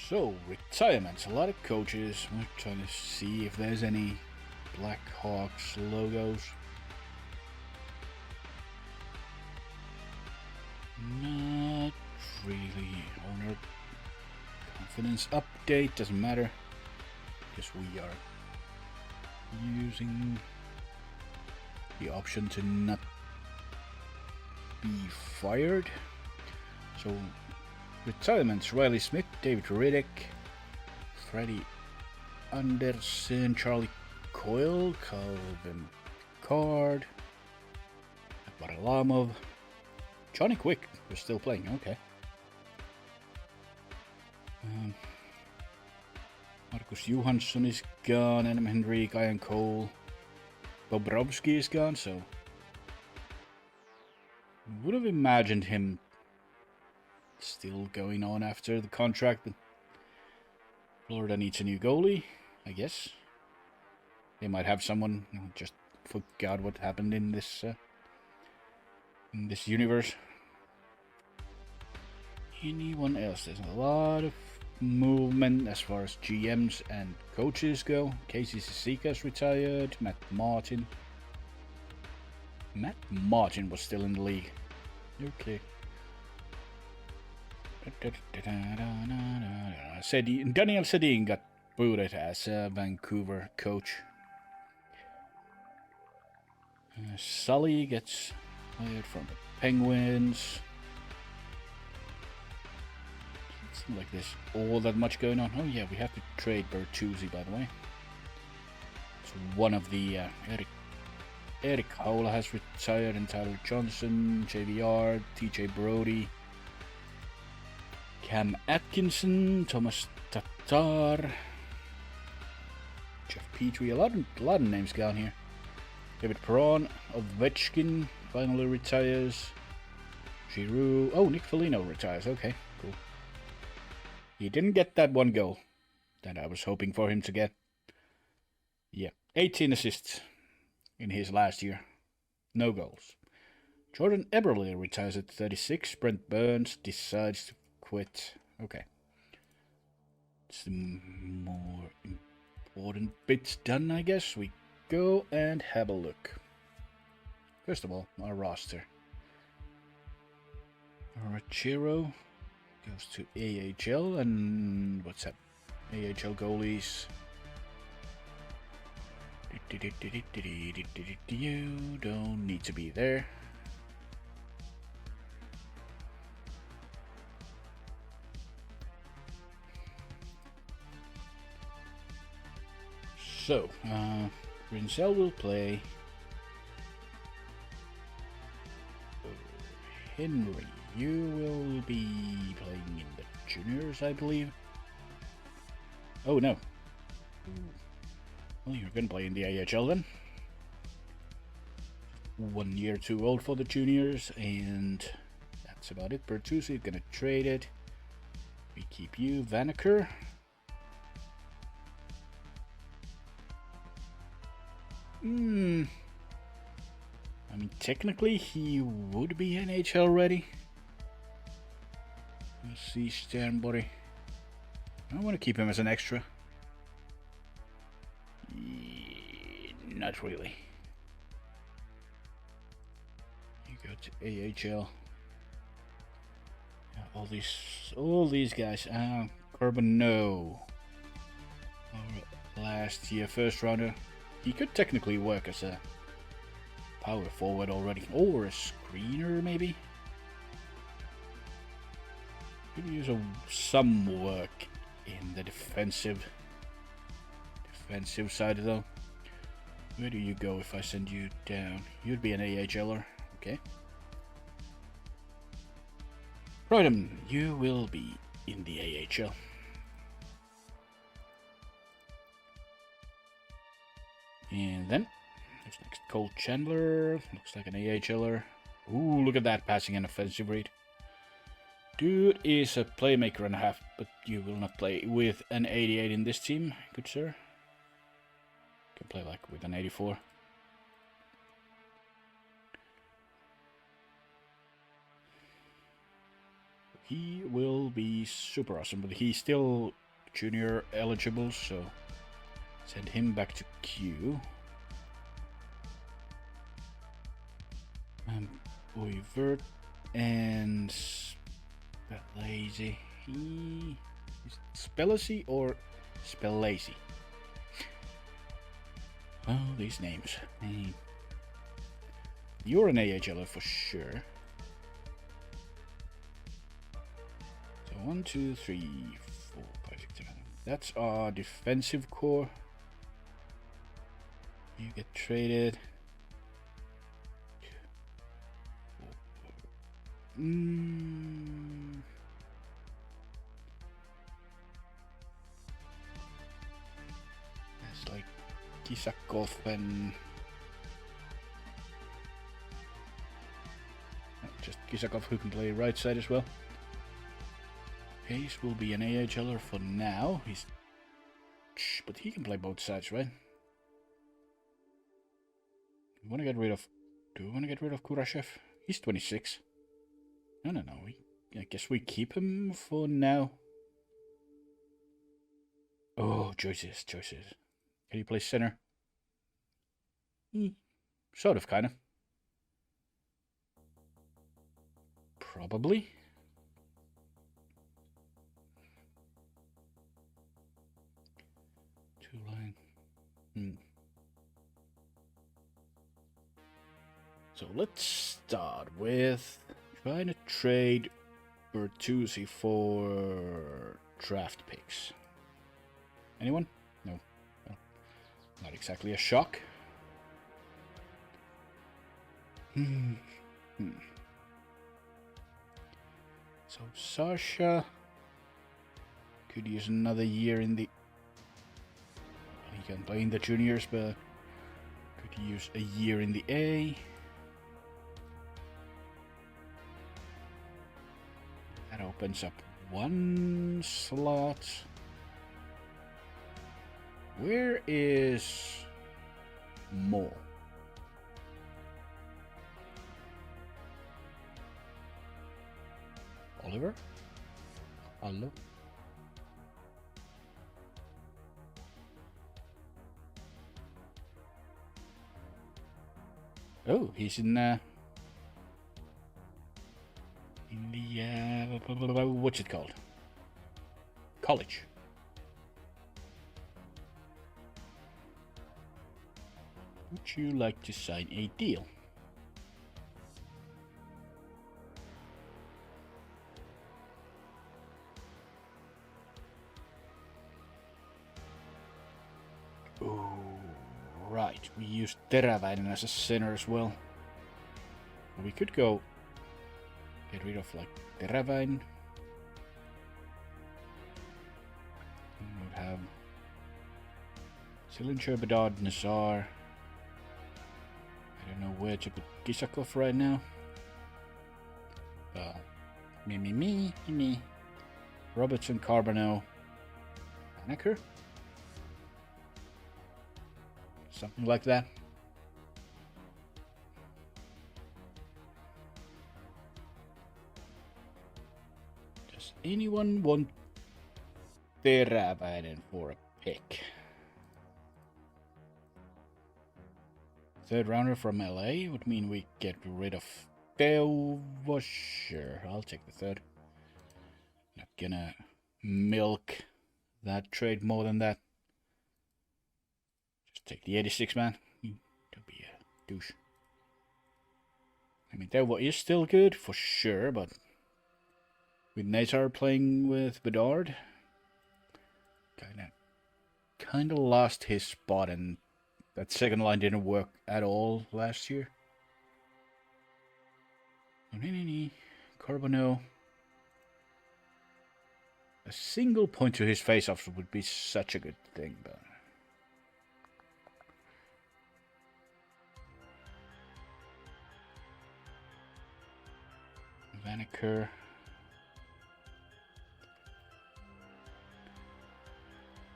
So, retirements. A lot of coaches. We're trying to see if there's any Blackhawks logos. Not really. Owner confidence update. Doesn't matter. Because we are using the option to not be fired. So, retirements: Riley Smith, David Riddick, Freddie Anderson, Charlie Coyle, Calvin Card, Baralamov, Johnny Quick. We're still playing, okay. Markus Johansson is gone, Adam Henrik, Ian Cole, Bobrovsky is gone, so would have imagined him still going on after the contract, but Florida needs a new goalie, I guess. They might have someone who just forgot what happened in this universe. Anyone else? There's a lot of movement as far as GMs and coaches go. Casey Sisika's retired. Matt Martin was still in the league. Okay. Daniel Sedin got booted as a Vancouver coach. Sully gets hired from the Penguins. It's not like there's all that much going on. Oh yeah, we have to trade Bertuzzi, by the way. It's one of the Eric Howla has retired, and Tyler Johnson, JVR, TJ Brody, Cam Atkinson, Thomas Tatar, Jeff Petrie. A lot of names gone here. David Perron, Ovechkin finally retires. Giroux. Oh, Nick Foligno retires. Okay, cool. He didn't get that one goal that I was hoping for him to get. Yeah, 18 assists in his last year. No goals. Jordan Eberle retires at 36. Brent Burns decides to quit. Okay. It's the more important bits done, I guess. We go and have a look. First of all, our roster. Rachiro goes to AHL, and what's that? AHL goalies. You don't need to be there. So, Rinsell will play. Henry, you will be playing in the juniors, I believe. Oh no. Well, you're going to play in the AHL then. 1 year too old for the juniors, and that's about it. Bertuzzi, going to trade it. We keep you. Vanaker. I mean, technically he would be NHL ready. Let's see, Sternbody. I want to keep him as an extra. Not really. You go to AHL. Yeah, all these guys. Corbin, no. Last year, first rounder. He could technically work as a power forward already, or a screener maybe. Could use some work in the defensive side though. Where do you go if I send you down? You'd be an AHLer, okay. Roydham, you will be in the AHL. And then, who's next? Cole Chandler, looks like an AHLer. Ooh, look at that passing and offensive rate. Dude is a playmaker and a half, but you will not play with an 88 in this team, good sir. Can play like with an 84. he will be super awesome, but he's still junior eligible, so send him back to Q. Boyvert and Spelazy. Is Spelazy or Spelazy? Oh, these names. Hey. You're an AHLer for sure. So 1, 2, 3, 4, 5, 6, 7. That's our defensive core. You get traded. It's like Kisakov and just Kisakov, who can play right side as well. Hayes will be an AHLer for now. But he can play both sides, right? Do we want to get rid of Kurashev? He's 26. No. I guess we keep him for now. Oh, choices. Can he play center? Sort of, kind of. Probably. Two line. So let's start with trying to trade Bertuzzi for draft picks. Anyone? No. Well, not exactly a shock. So Sasha could use another year in the... He can play in the juniors, but could use a year in the A. That opens up one slot. Where is Mo? Oliver? Hello? Oh, he's in the what's it called? College. Would you like to sign a deal? Oh, right. We used Teravainen as a center as well. We could go get rid of like Teravainen. We would have Sillinger, Bedard, Nazar. I don't know where to put Kisakov right now. Me. Robertson, Carbonell, Haneker. Something like that. Does anyone want Teravainen for a pick? Third rounder from LA would mean we get rid of Teo. Sure, I'll take the third. Not gonna milk that trade more than that. Just take the 86, man. Don't be a douche. I mean, Teo is still good for sure, but with Nazar playing with Bedard, kinda lost his spot, and that second line didn't work at all last year. Carbonell. A single point to his face-offs would be such a good thing, but... Vaneker.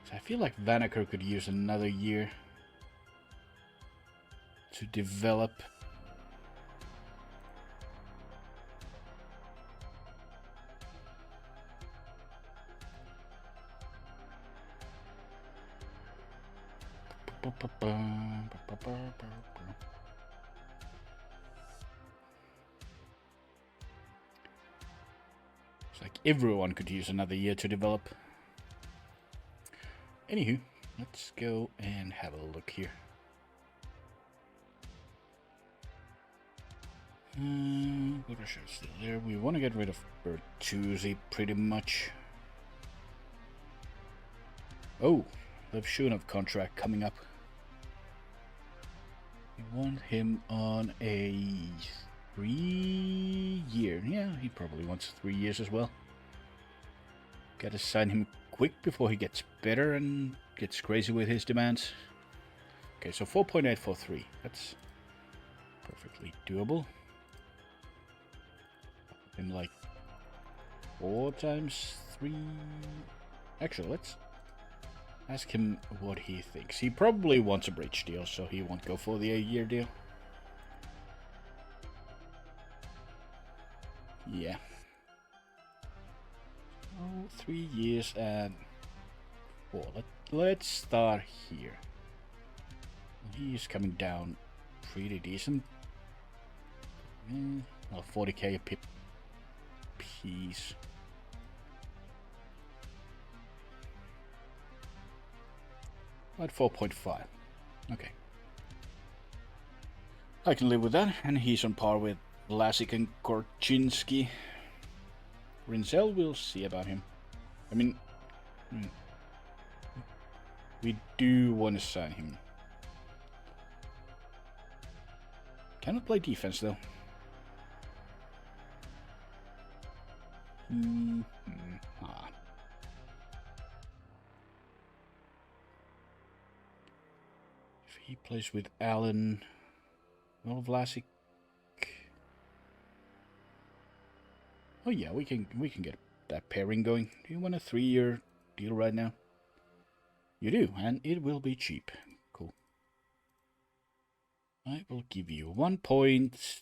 So I feel like Vaneker could use another year to develop. It's like everyone could use another year to develop. Anywho, let's go and have a look here. What is still there? We want to get rid of Bertuzzi pretty much. Oh, the Shunov contract coming up. We want him on a 3-year. Yeah, he probably wants 3 years as well. Gotta sign him quick before he gets better and gets crazy with his demands. Okay, so 4.843. That's perfectly doable. In like 4 times 3. Actually, let's ask him what he thinks. He probably wants a bridge deal, so he won't go for the 8-year deal. Yeah. Oh, 3 years and 4. Let's start here. He's coming down pretty decent. Well, 40k a piece. At 4.5. Okay. I can live with that, and he's on par with Vlasic and Korchinski. Rinzel, we'll see about him. I mean, we do want to sign him. Cannot play defense though. If he plays with Allen, well, Vlasic. Oh yeah, we can get that pairing going. Do you want a 3-year deal right now? You do, and it will be cheap. Cool. I will give you 1 point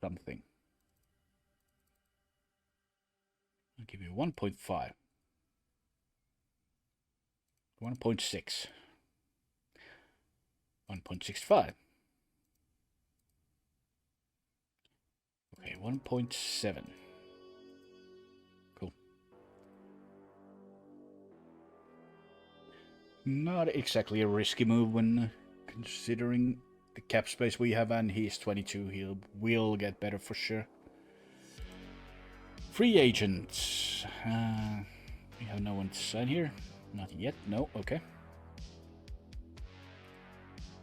something. I'll give you 1.5. 1.6. 1.65. Okay, 1.7. Cool. Not exactly a risky move when considering the cap space we have, and he's 22. He will get better for sure. Free agents. We have no one to sign here. Not yet. No. Okay.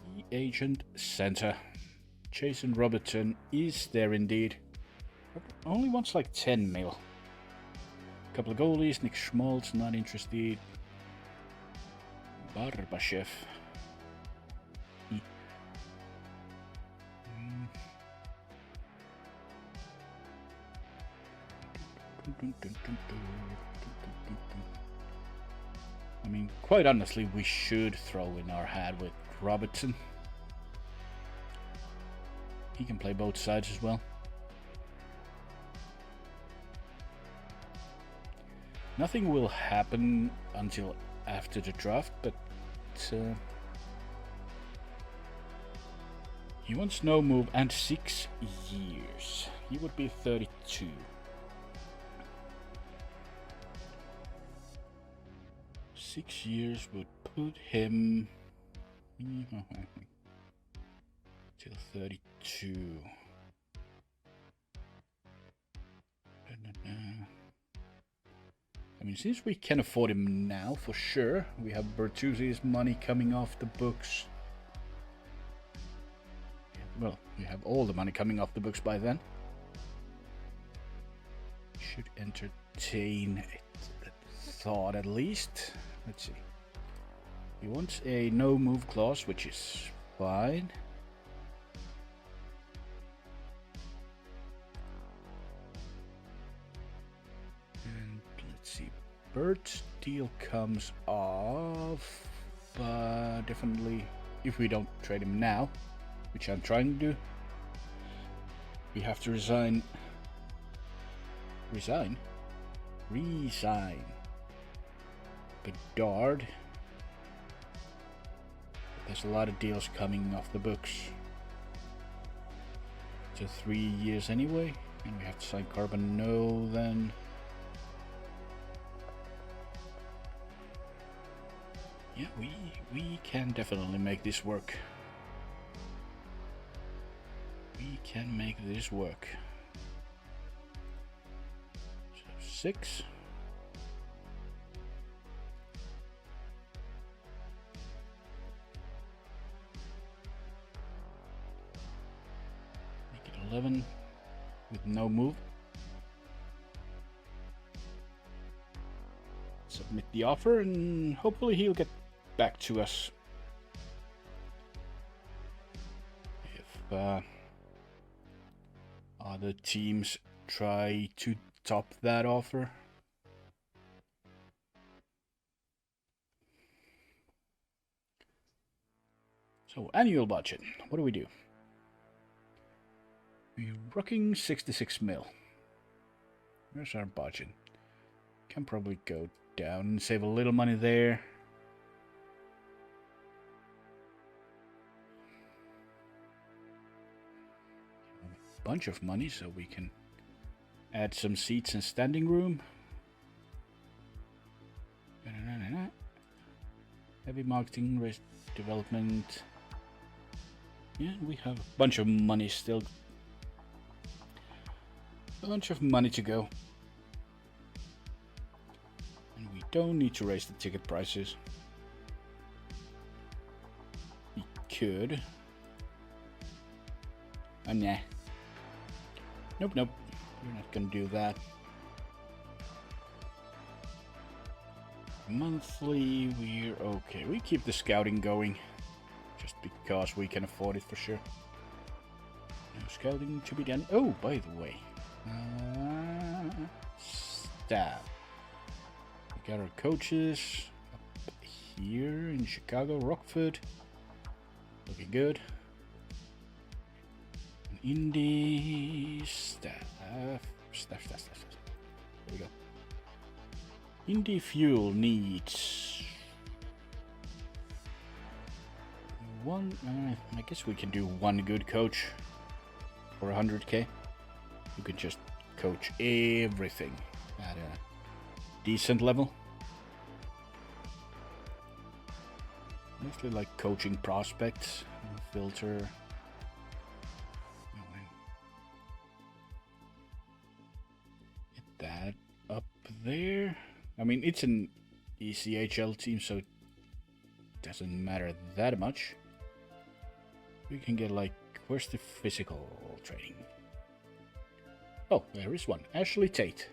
Free agent center. Jason Robertson is there indeed. Only wants like 10 mil. Couple of goalies. Nick Schmaltz not interested. Barbashev. I mean, quite honestly, we should throw in our hat with Robertson. He can play both sides as well. Nothing will happen until after the draft, but he wants no move and 6 years. He would be 32. Six years would put him till 32. I mean, since we can afford him now, for sure, we have Bertuzzi's money coming off the books. Well, we have all the money coming off the books by then. Should entertain a thought at least. Let's see. He wants a no move clause, which is fine. And let's see. Bert's deal comes off, but definitely if we don't trade him now, which I'm trying to do, we have to resign. Resign? Bedard. There's a lot of deals coming off the books. To 3 years anyway, and we have to sign Carbon No then. Yeah, we can definitely make this work. We can make this work. So 6. Make it 11 with no move. Submit the offer and hopefully he'll get back to us. If other teams try to top that offer. So annual budget, what do we do? We're rocking 66 mil. Where's our budget? Can probably go down and save a little money there. A bunch of money, so we can add some seats and standing room. Heavy marketing, risk development. Yeah, we have a bunch of money still. A bunch of money to go. And we don't need to raise the ticket prices. We could. Nah. Nope, nope. We're not gonna do that. Monthly, we're okay. We keep the scouting going. Just because we can afford it for sure. No scouting to be done. Oh, by the way. Staff. We got our coaches up here in Chicago, Rockford. Looking good. Indie staff. Staff. There we go. Indie Fuel needs one. I guess we can do one good coach for 100k. Who can just coach everything at a decent level. Mostly like coaching prospects. Filter. Get that up there. I mean, it's an ECHL team, so it doesn't matter that much. We can get like, where's the physical training? Oh, there is one. Ashley Tate.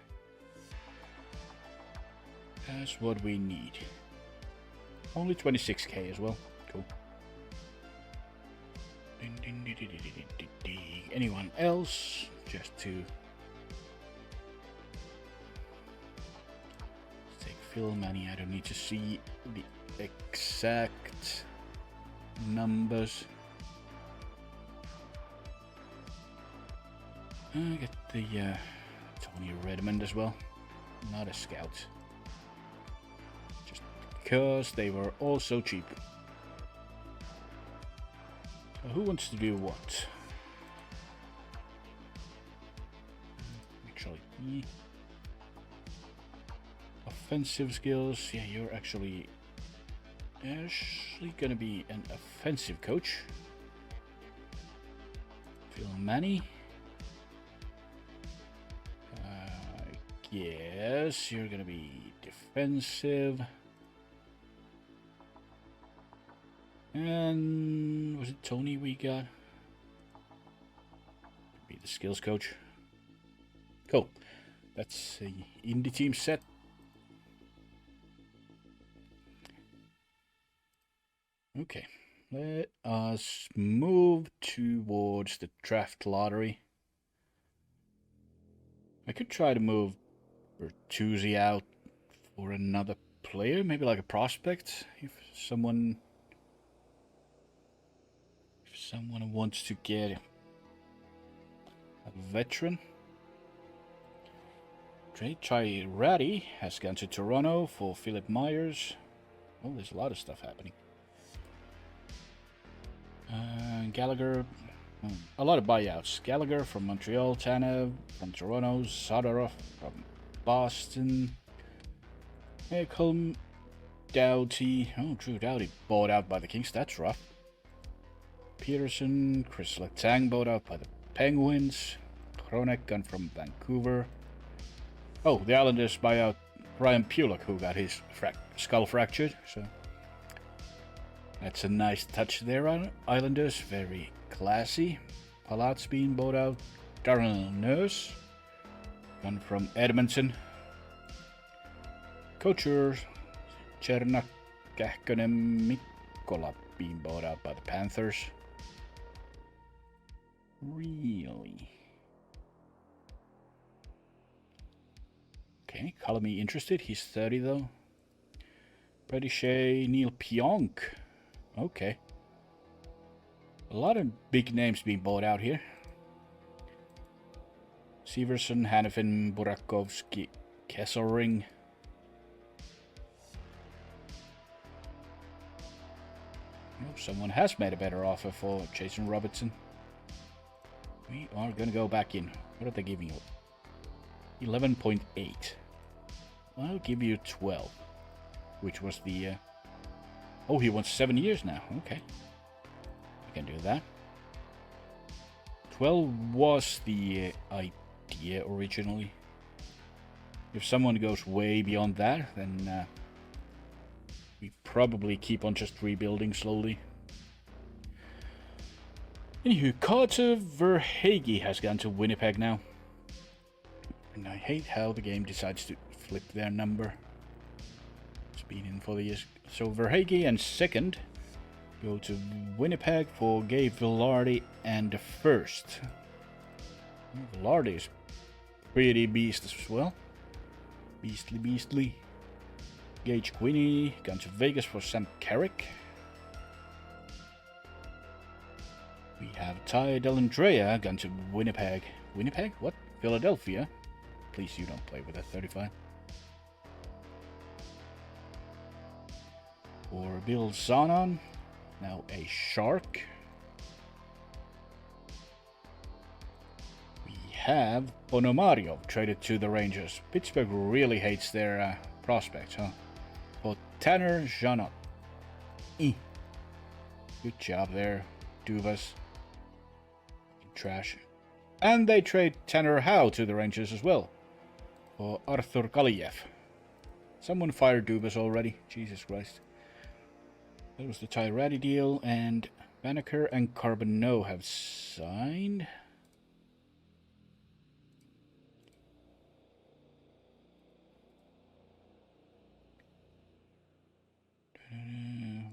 That's what we need. Only 26k as well. Cool. Anyone else? Just to take Phil money. I don't need to see the exact numbers. I get the Tony Redmond as well. Not a scout. Just because they were all so cheap. So who wants to do what? Actually, offensive skills. Yeah, you're actually gonna be an offensive coach. Phil Manny. Yes, you're gonna be defensive. And was it Tony we got? Be the skills coach. Cool. That's the indie team set. Okay. Let us move towards the draft lottery. I could try to move Bertuzzi out for another player, maybe like a prospect, if someone wants to get a veteran. Trey Chirati has gone to Toronto for Philip Myers. Oh, there's a lot of stuff happening. Gallagher. A lot of buyouts. Gallagher from Montreal, Tanev from Toronto, Zadorov from Boston, Ekholm, Doughty. Oh, Drew Doughty bought out by the Kings. That's rough. Peterson, Chris Letang bought out by the Penguins. Hronek gone from Vancouver. Oh, the Islanders buy out Ryan Pulock, who got his skull fractured. So that's a nice touch there on Islanders. Very classy. Palat's being bought out. Darren Nurse gone from Edmonton. Couture, Chernak, Kähkönen, Mikkola being bought out by the Panthers. Really? Okay, Kalami interested. He's 30 though. Brady Shea, Neil Pionk. Okay. A lot of big names being bought out here. Severson, Hanifin, Burakovsky, Kesselring. Oh, someone has made a better offer for Jason Robertson. We are going to go back in. What are they giving you? 11.8. I'll give you 12. Which was the... Oh, he wants 7 years now. Okay. I can do that. 12 was the idea originally. If someone goes way beyond that, then we probably keep on just rebuilding slowly. Anywho, Carter Verhaeghe has gone to Winnipeg now. And I hate how the game decides to flip their number. It's been in for the years. So Verhaeghe and second go to Winnipeg for Gabe Vilardi and the first. Vilardi is pretty beast as well. Beastly. Gage Quinney gone to Vegas for Sam Carrick. We have Ty Dellandrea gone to Winnipeg. Winnipeg? What? Philadelphia? Please, you don't play with that 35. For Bill Zanon, now a Shark. We have Bonomario traded to the Rangers. Pittsburgh really hates their prospects, huh? For Tanner Janot. Good job there, Duvas. Trash. And they trade Tanner Howe to the Rangers as well. For Arthur Kaliev. Someone fired Dubas already. Jesus Christ. That was the Tyrati deal, and Banneker and Carbonneau have signed.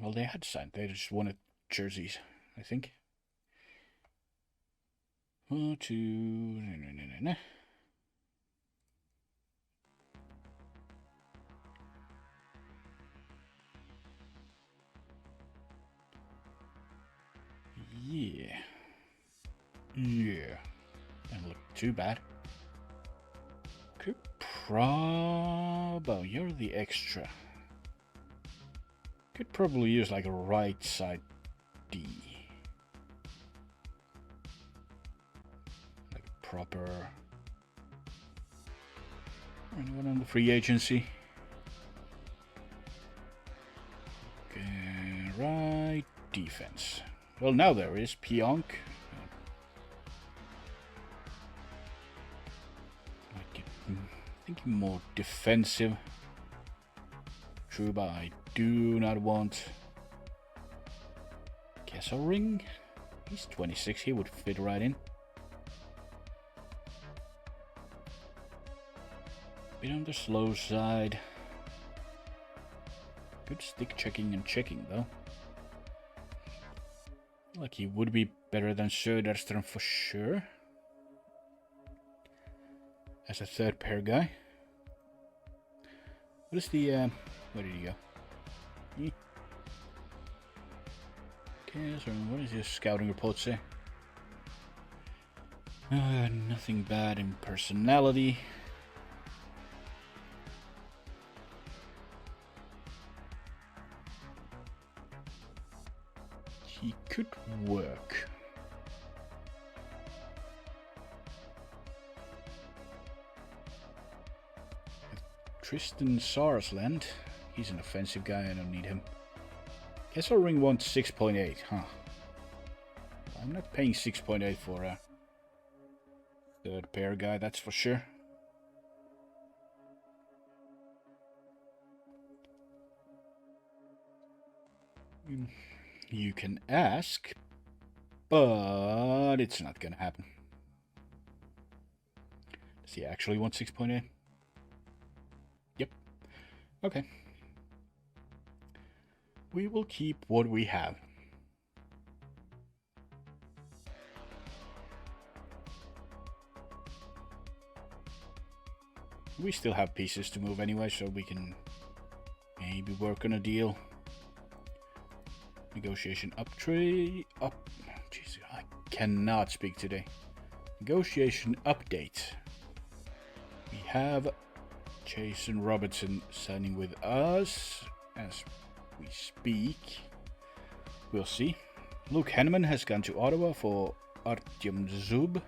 Well, they had signed. They just wanted jerseys, I think. 1, 2... No. Yeah. Doesn't look too bad. Could oh, you're the extra. Could probably use like a right side D. Like a proper... Anyone on the free agency? Okay, right defense. Well, now there is Pionk. Thinking more defensive. Truba, I do not want. Kesselring? He's 26, he would fit right in. Bit on the slow side. Good stick checking and checking though. Like he would be better than Söderström for sure. As a third pair guy. What is the where did he go? Okay, so what does your scouting report say? Nothing bad in personality. He could work. Tristan Sarsland. He's an offensive guy, I don't need him. Kessel Ring wants 6.8, huh? I'm not paying 6.8 for a third pair guy, that's for sure. You can ask, but it's not gonna happen. Does he actually want 6.8? Yep. Okay. We will keep what we have. We still have pieces to move anyway, so we can maybe work on a deal. Negotiation uptrade up. Jeez, I cannot speak today. Negotiation update. We have Jason Robertson signing with us as we speak. We'll see. Luke Henneman has gone to Ottawa for Artyom Zub,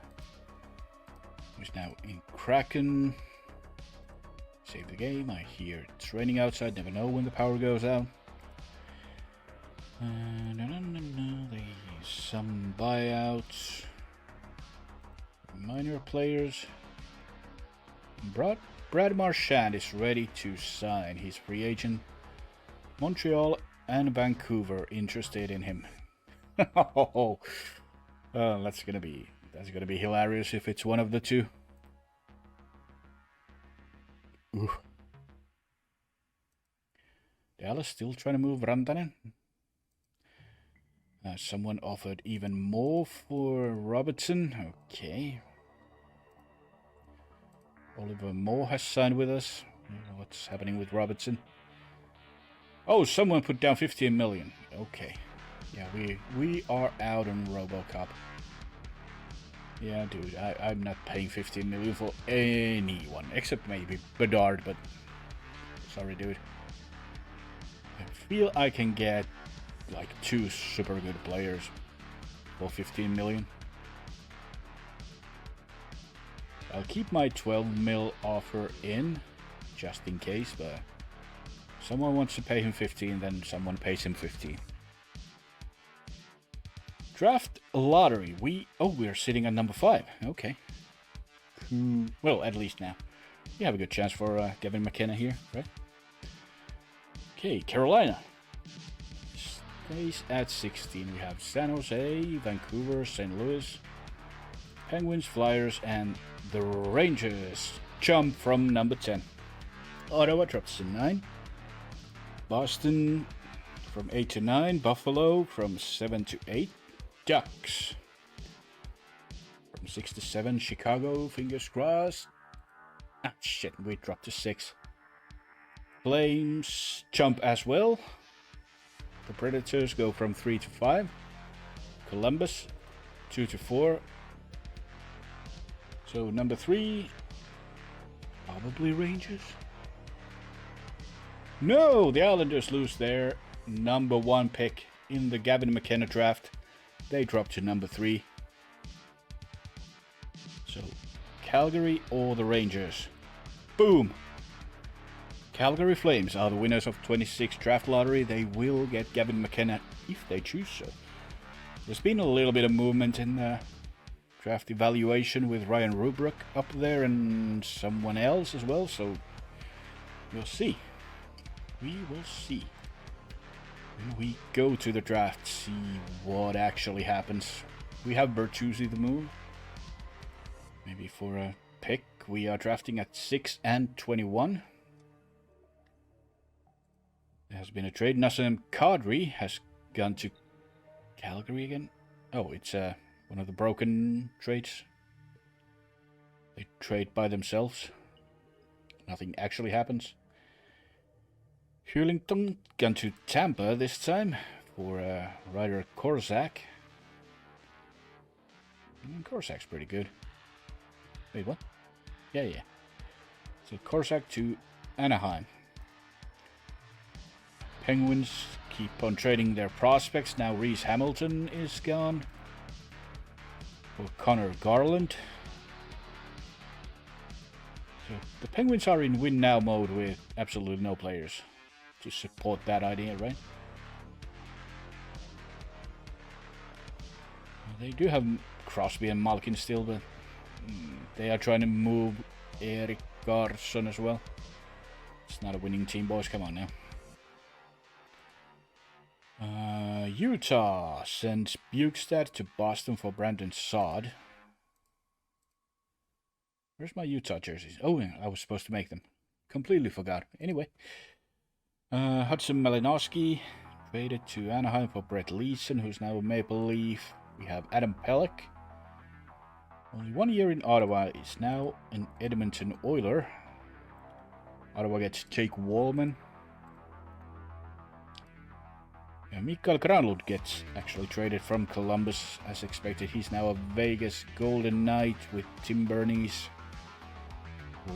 who's now in Kraken. Save the game. I hear it's raining outside. Never know when the power goes out. There's some buyouts. Minor players. Brad Marchand is ready to sign. He's free agent. Montreal and Vancouver interested in him. Oh, that's gonna be hilarious if it's one of the two. Ooh. Dallas still trying to move Rantanen. Someone offered even more for Robertson. Okay. Oliver Moore has signed with us. What's happening with Robertson? Oh, someone put down 15 million. Okay. Yeah, we are out on RoboCop. Yeah, dude, I'm not paying 15 million for anyone, except maybe Bedard, but sorry, dude. I feel I can get like 2 super good players for 15 million. I'll keep my 12 mil offer in, just in case, but if someone wants to pay him 15, then someone pays him 15. Draft lottery. We're sitting at number 5. Okay. Well, at least now. We have a good chance for Gavin McKenna here, right? Okay, Carolina. Stays at 16. We have San Jose, Vancouver, St. Louis, Penguins, Flyers, and the Rangers. Jump from number 10. Ottawa drops to 9. Boston from 8 to 9. Buffalo from 7 to 8. Ducks from 6 to 7. Chicago, fingers crossed. Ah, shit, we dropped to 6. Flames jump as well. The Predators go from 3 to 5. Columbus 2 to 4. So number 3, probably Rangers. No, the Islanders lose their number 1 pick in the Gavin McKenna draft. They drop to number 3. So Calgary or the Rangers. Boom! Calgary Flames are the winners of 26 draft lottery. They will get Gavin McKenna if they choose so. There's been a little bit of movement in the draft evaluation with Ryan Rubruck up there and someone else as well, so we'll see. We will see. When we go to the draft, see what actually happens. We have Bertuzzi to move. Maybe for a pick. We are drafting at 6 and 21. There has been a trade. Nassim Kadri has gone to Calgary again. Oh, it's one of the broken trades. They trade by themselves. Nothing actually happens. Hurlington gone to Tampa this time for Ryder Korczak. Korczak's pretty good. Wait, what? Yeah. So Korczak to Anaheim. Penguins keep on trading their prospects. Now Reese Hamilton is gone. Or Connor Garland. So the Penguins are in win now mode with absolutely no players to support that idea, right? They do have Crosby and Malkin still, but they are trying to move Erik Karlsson as well. It's not a winning team, boys. Come on now. Utah sends Bukestad to Boston for Brandon Saad. Where's my Utah jerseys? Oh, yeah, I was supposed to make them. Completely forgot. Anyway. Hudson Malinowski traded to Anaheim for Brett Leeson, who's now a Maple Leaf. We have Adam Pelech. Only 1 year in Ottawa. Is now an Edmonton Oiler. Ottawa gets Jake Wallman. Mikael Granlund gets actually traded from Columbus as expected. He's now a Vegas Golden Knight with Tim Bernice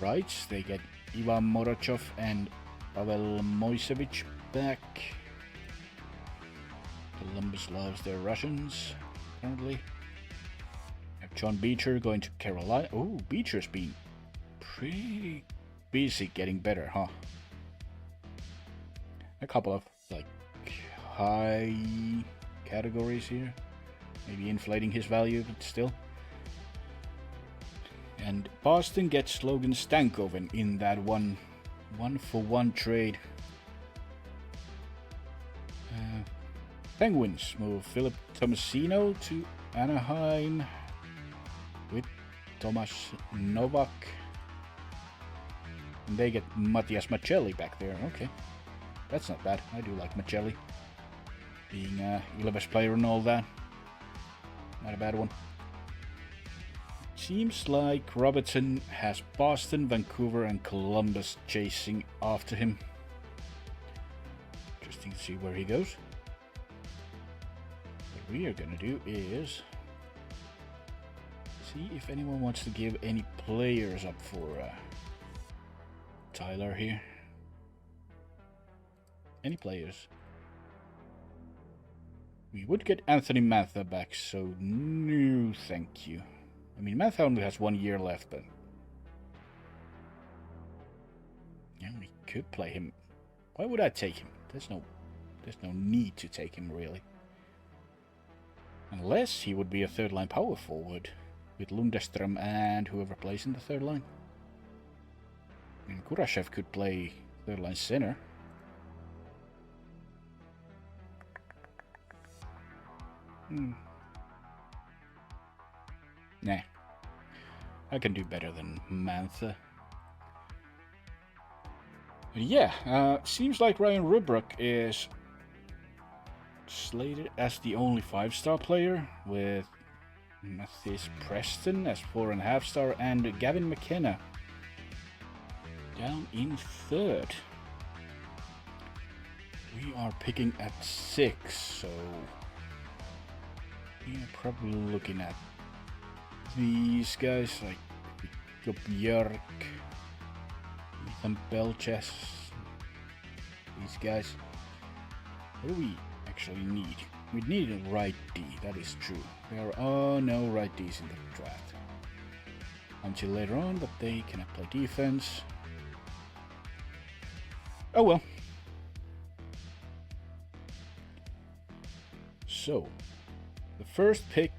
rights. They get Ivan Morochov and Pavel Moisevich back. Columbus loves their Russians, apparently. Have John Beecher going to Carolina. Oh, Beecher's been pretty busy getting better, huh? A couple of, like, high categories here. Maybe inflating his value, but still. And Boston gets Logan Stankoven in that one-for-one trade. Penguins move Philip Tomasino to Anaheim with Tomas Novak. And they get Matias Maccelli back there. Okay. That's not bad. I do like Maccelli. Being a Ilves player and all that. Not a bad one. Seems like Robertson has Boston, Vancouver and Columbus chasing after him. Interesting to see where he goes. What we are going to do is see if anyone wants to give any players up for Tyler here. Any players? We would get Anthony Mantha back, so no thank you. I mean, Mantha only has 1 year left, but yeah, we could play him. Why would I take him? There's no need to take him, really. Unless he would be a third-line power forward with Lundestrom and whoever plays in the third line. I mean, Kurashev could play third-line center. Nah. I can do better than Mantha. Yeah, seems like Ryan Ribrook is slated as the only 5-star player, with Matthias Preston as 4.5-star and Gavin McKenna down in 3rd. We are picking at 6, so we're probably looking at these guys like Björk, Ethan Belches, these guys. What do we actually need? We need a right D, that is true. There are no right Ds in the draft until later on, but they cannot play defense. Oh well. So, the first pick,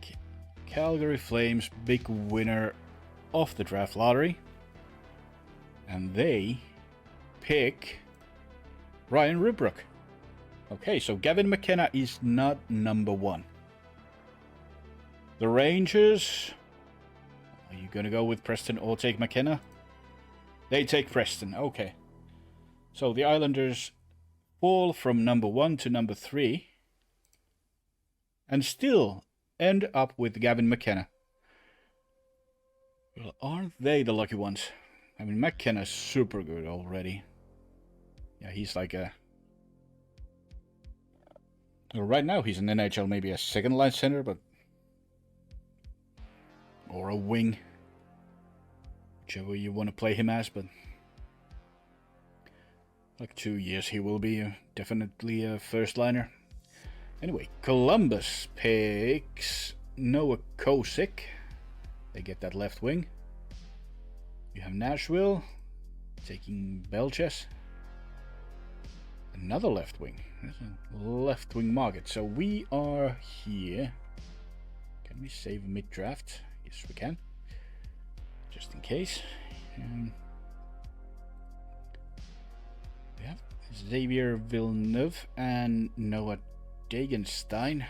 Calgary Flames, big winner of the draft lottery. And they pick Ryan Ribrook. Okay, so Gavin McKenna is not number 1. The Rangers, are you going to go with Preston or take McKenna? They take Preston, okay. So the Islanders fall from number 1 to number 3. And still end up with Gavin McKenna. Well, aren't they the lucky ones? I mean, McKenna's super good already. Yeah, he's like a... Well, right now he's in NHL, maybe a second-line center, but... Or a wing. Whichever you want to play him as, but... Like 2 years he will be definitely a first liner. Anyway, Columbus picks Noah Kosick. They get that left wing. You have Nashville taking Belches. Another left wing. There's a left wing market. So we are here. Can we save mid-draft? Yes, we can. Just in case. We have Xavier Villeneuve and Noah Dagenstein,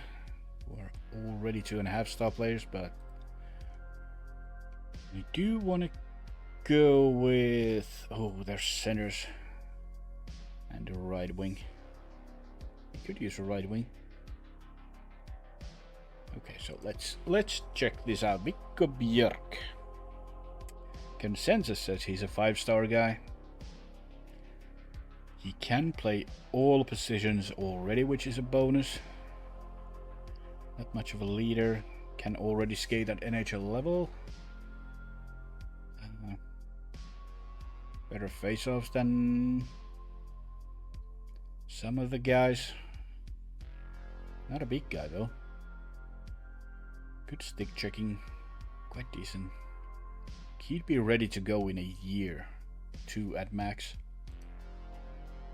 who are already 2.5-star players, but we do want to go with their centers and the right wing. We could use a right wing. Okay, so let's check this out. Mikko Björk. Consensus says he's a 5-star guy. He can play all positions already, which is a bonus. Not much of a leader. Can already skate at NHL level. Better face-offs than some of the guys. Not a big guy though. Good stick checking. Quite decent. He'd be ready to go in a year. 2 at max.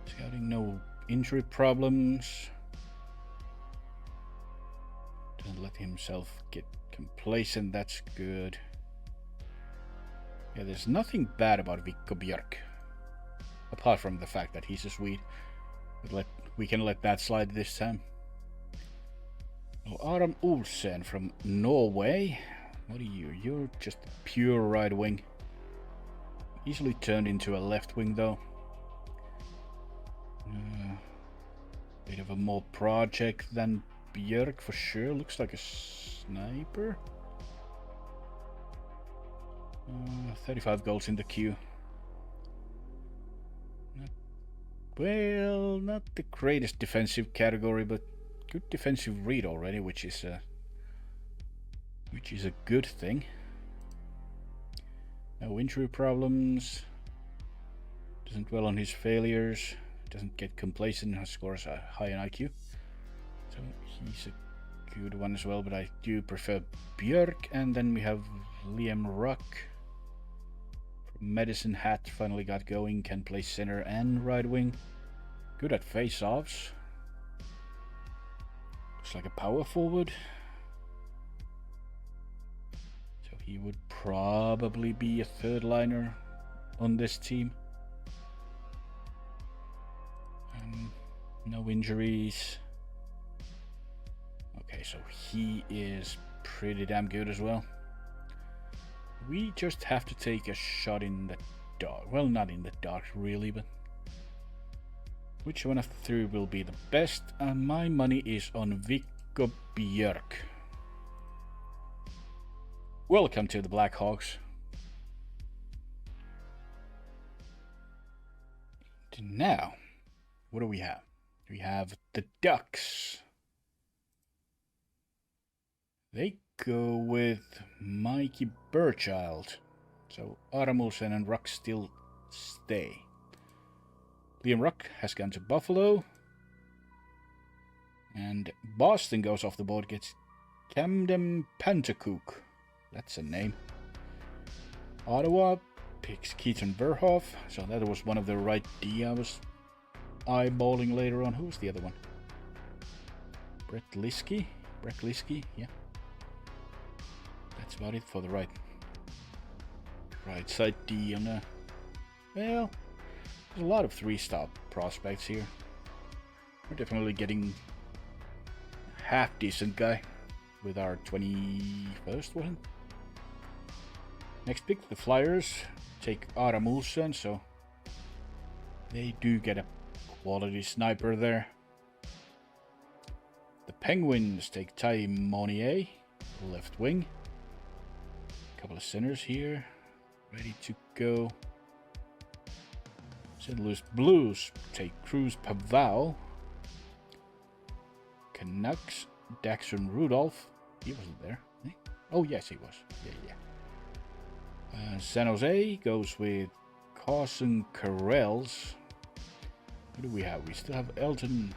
Scouting, no injury problems. Doesn't let himself get complacent, that's good. Yeah, there's nothing bad about Mikko Björk. Apart from the fact that he's a Swede. But we can let that slide this time. Oh, Adam Olsen from Norway. What are you? You're just a pure right wing. Easily turned into a left wing though. Bit of a more project than Björk for sure. Looks like a sniper. 35 goals in the queue. Not the greatest defensive category, but good defensive read already, which is a good thing. No injury problems. Doesn't dwell on his failures. Doesn't get complacent. Scores a high in IQ. So he's a good one as well, but I do prefer Björk. And then we have Liam Ruck from Medicine Hat. Finally got going. Can play center and right wing. Good at face-offs. Looks like a power forward. So he would probably be a third liner on this team. No injuries. Okay, so he is pretty damn good as well. We just have to take a shot in the dark. Well, not in the dark really, but which one of the 3 will be the best? My money is on Mikko Björk. Welcome to the Blackhawks. Now, what do we have? We have the Ducks. They go with Mikey Burchild. So Adam Olsen and Ruck still stay. Liam Ruck has gone to Buffalo. And Boston goes off the board, gets Camden Pantacook. That's a name. Ottawa picks Keaton Verhoff. So that was one of the right D I was eyeballing later on. Who's the other one? Brett Liskey, yeah. That's about it for the right side D on the... Well, there's a lot of 3-star prospects here. We're definitely getting a half-decent guy with our 21st one. Next pick, the Flyers take Adam Olsen, so they do get a quality sniper there. The Penguins take Ty Monnier, left wing. A couple of centers here, ready to go. St. Louis Blues take Cruz Paval. Canucks, Daxon Rudolph. He wasn't there. Eh? Oh, yes, he was. Yeah. San Jose goes with Carson Carrells. Who do we have? We still have Elton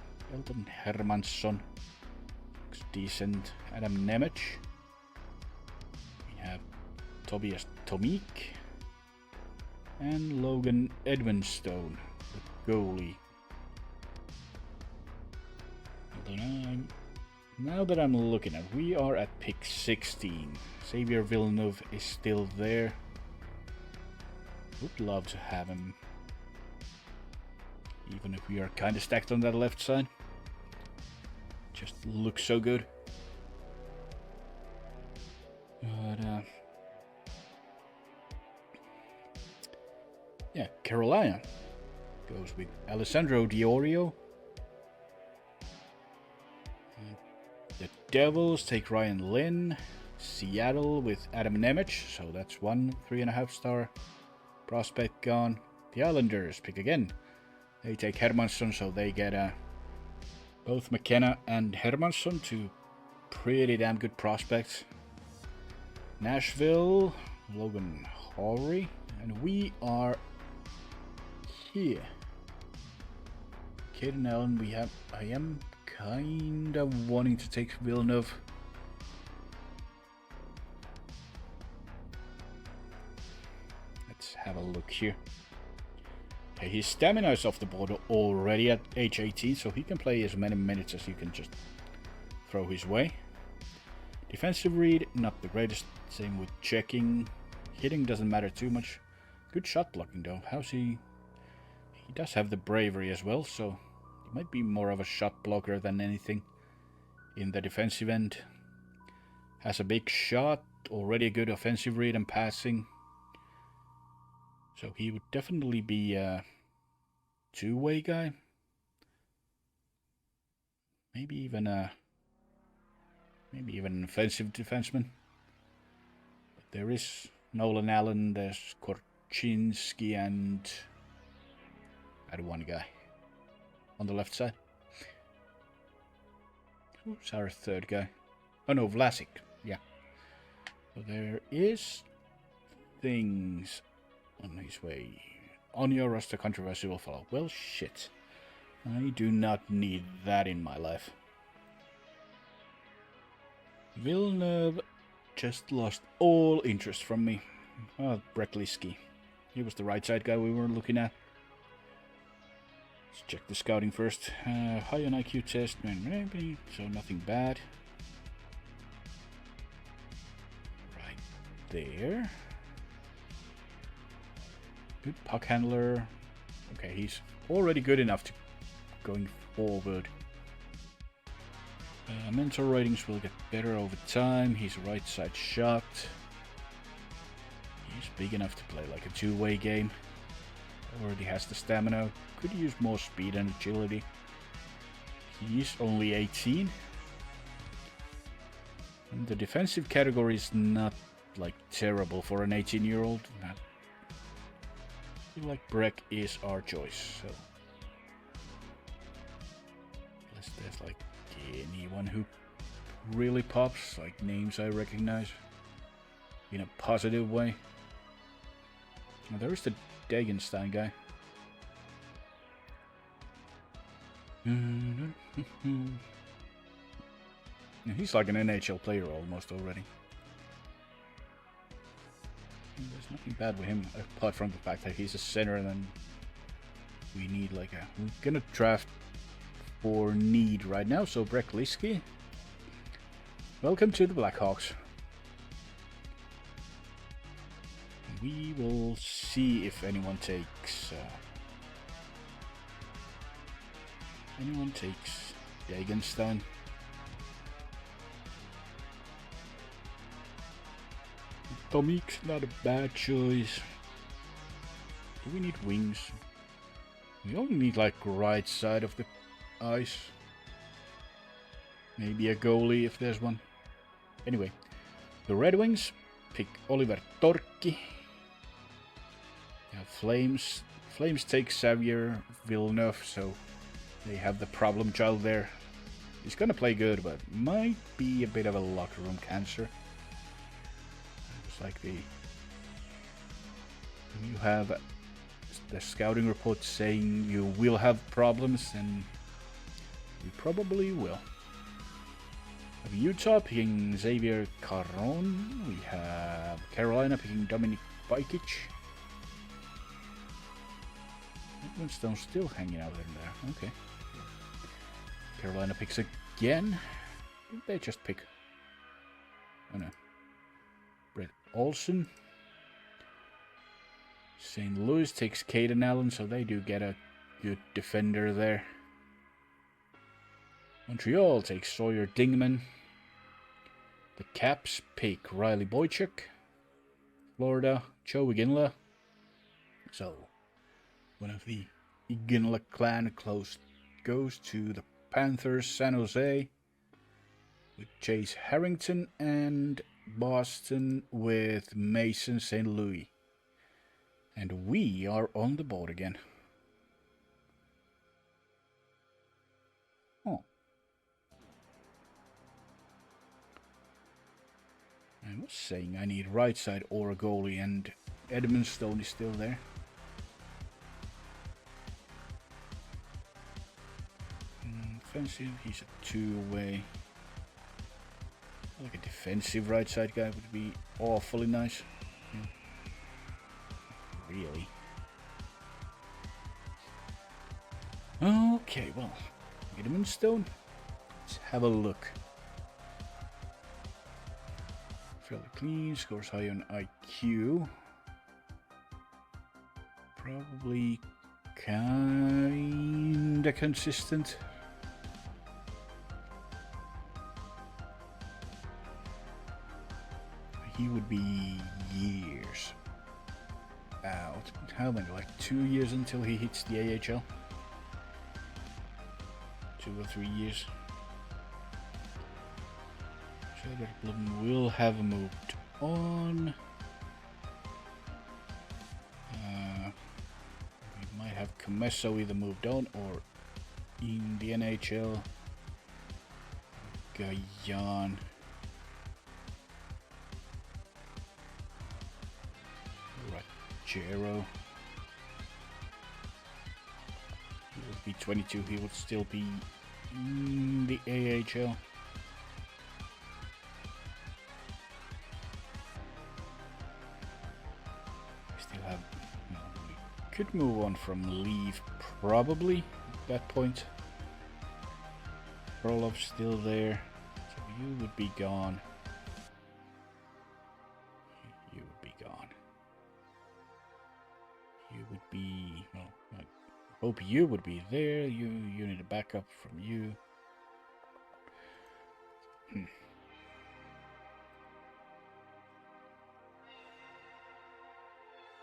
Hermansson. Looks decent. Adam Nemec. We have Tobias Tomik. And Logan Edmonstone, the goalie. Now that I'm looking at, we are at pick 16. Xavier Villeneuve is still there. Would love to have him. Even if we are kind of stacked on that left side. Just looks so good. But, yeah, Carolina goes with Alessandro Diorio. The Devils take Ryan Lynn. Seattle with Adam Nemec, so that's one 3.5-star prospect gone. The Islanders pick again. They take Hermansson, so they get both McKenna and Hermansson, two pretty damn good prospects. Nashville, Logan Horry, and we are here. Caden Allen, I am kind of wanting to take Villeneuve. Let's have a look here. Okay, his stamina is off the board already at age 18, so he can play as many minutes as you can just throw his way. Defensive read, not the greatest. Same with checking. Hitting doesn't matter too much. Good shot blocking though. How's he? He does have the bravery as well, so he might be more of a shot blocker than anything in the defensive end. Has a big shot, already a good offensive read and passing. So he would definitely be a two-way guy. Maybe even an offensive defenseman. But there is Nolan Allen, there's Korchinski, and I had one guy on the left side. Who's our third guy? Oh no, Vlasic. Yeah. So there is things on his way. On your roster, controversy will follow. Well, shit. I do not need that in my life. Villeneuve just lost all interest from me. Oh, Brekliski. He was the right side guy we were looking at. Let's check the scouting first. High on IQ test, maybe, so nothing bad. Right there. Good puck handler. Okay, he's already good enough to going forward. Mental ratings will get better over time. He's a right side shot. He's big enough to play like a two-way game. Already has the stamina. Could use more speed and agility. He's only 18. And the defensive category is not like terrible for an 18-year-old. I feel like Breck is our choice. So unless there's like anyone who really pops, like names I recognize in a positive way. Now, there is the Dagenstein guy. He's like an NHL player almost already. There's nothing bad with him apart from the fact that he's a center, and then we need like a... We're gonna draft for need right now, so Brekliski. Welcome to the Blackhawks. We will see if anyone takes Dagenstein. Tomik's not a bad choice. Do we need wings? We only need like right side of the ice. Maybe a goalie if there's one. Anyway, the Red Wings pick Oliver Torkki. Yeah, Flames take Xavier Villeneuve, so they have the problem child there. He's gonna play good, but might be a bit of a locker room cancer. Just like the... You have the scouting report saying you will have problems, and you probably will. We have Utah picking Xavier Caron. We have Carolina picking Dominic Bajkic. Edmonton's still hanging out in there. Okay. Carolina picks again. Did they just pick? Oh no. Brett Olsen. St. Louis takes Caden Allen, so they do get a good defender there. Montreal takes Sawyer Dingman. The Caps pick Riley Boychuk. Florida, Joe Iginla. So, one of the Iginla clan goes to the Panthers, San Jose, with Chase Harrington, and Boston with Mason St. Louis. And we are on the board again. Oh. I was saying I need right side or a goalie, and Edmundstone is still there. Offensive, he's a two-way. Like a defensive right side guy would be awfully nice. Yeah. Really. Okay, well, Edmundstone. Let's have a look. Fairly clean, scores high on IQ. Probably kinda consistent. He would be years out. How many? Like 2 years until he hits the AHL? 2 or 3 years. Söderblom will have moved on. We might have Comesso either moved on or in the NHL. Gajan. Jero. He would be 22. He would still be in the AHL. We still have. No, we could move on from Leaf probably at that point. Roloff's still there, so you would be gone. You would be gone. You would be, well, I hope you would be there. You need a backup from you.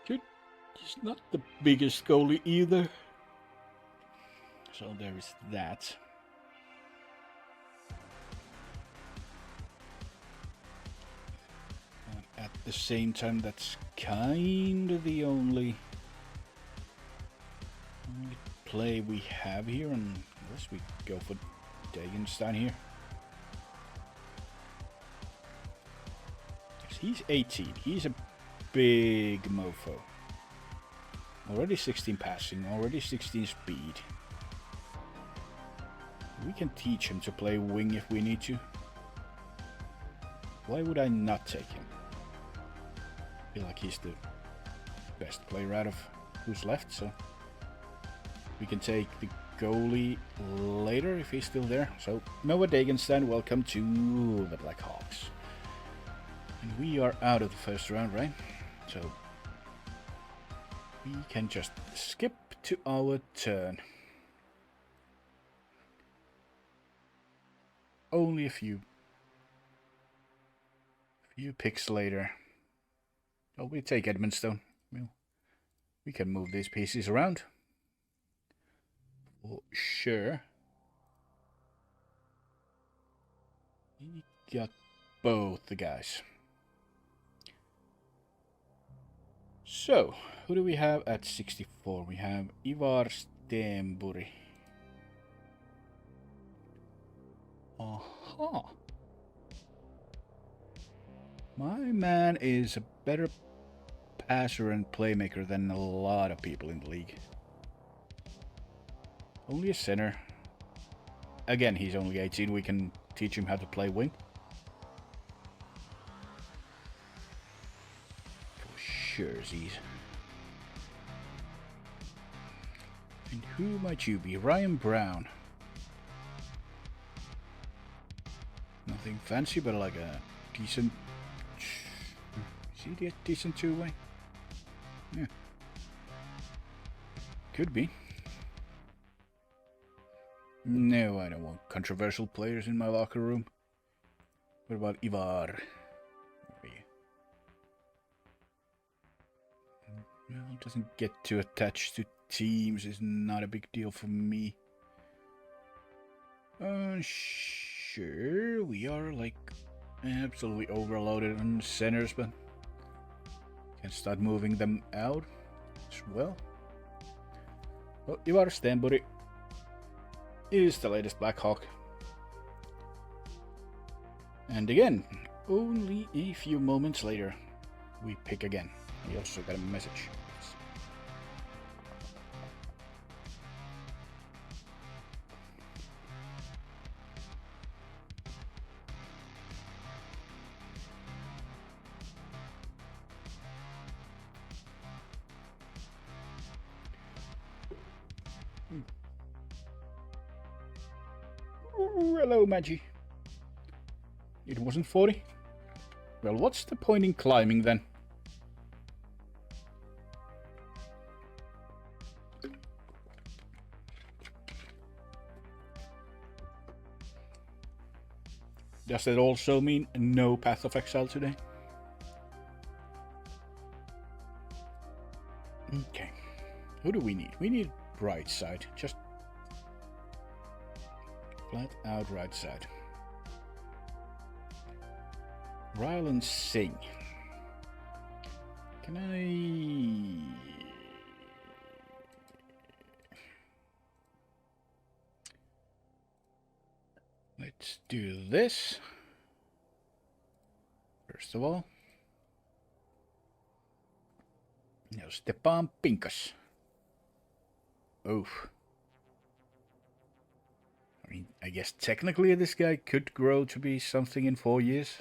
Good. He's not the biggest goalie either. So there is that. And at the same time, that's kind of the only play we have here, unless we go for Dagenstein here. He's 18. He's a big mofo. Already 16 passing, already 16 speed. We can teach him to play wing if we need to. Why would I not take him? I feel like he's the best player out of who's left, so we can take the goalie later if he's still there. So, Noah Dagenstein, welcome to the Blackhawks. And we are out of the first round, right? So, we can just skip to our turn. Only a few picks later. Oh, we take Edmundstone. Well, we can move these pieces around. For sure. We got both the guys. So, who do we have at 64? We have Ivar Stenbury. Aha. My man is a better passer and playmaker than a lot of people in the league. Only a center. Again, he's only 18. We can teach him how to play wing. For sure, Z's. And who might you be? Ryan Brown. Nothing fancy, but like a decent... Is he a decent two-way? Yeah. Could be. No, I don't want controversial players in my locker room. What about Ivar? Well, doesn't get too attached to teams. Is not a big deal for me. Sure, we are like absolutely overloaded on centers, but can start moving them out as well. Well, Ivar Stenbury is the latest Blackhawk. And again, only a few moments later, we pick again. We also got a message. Hello, Maggie. It wasn't 40? Well, what's the point in climbing then? Does that also mean no Path of Exile today? Okay. Who do we need? We need right side. Just flat out right side. Rylan Singh. Can I... Let's do this. First of all. Now Stepan Pinkas. Oof. I mean, I guess technically this guy could grow to be something in 4 years.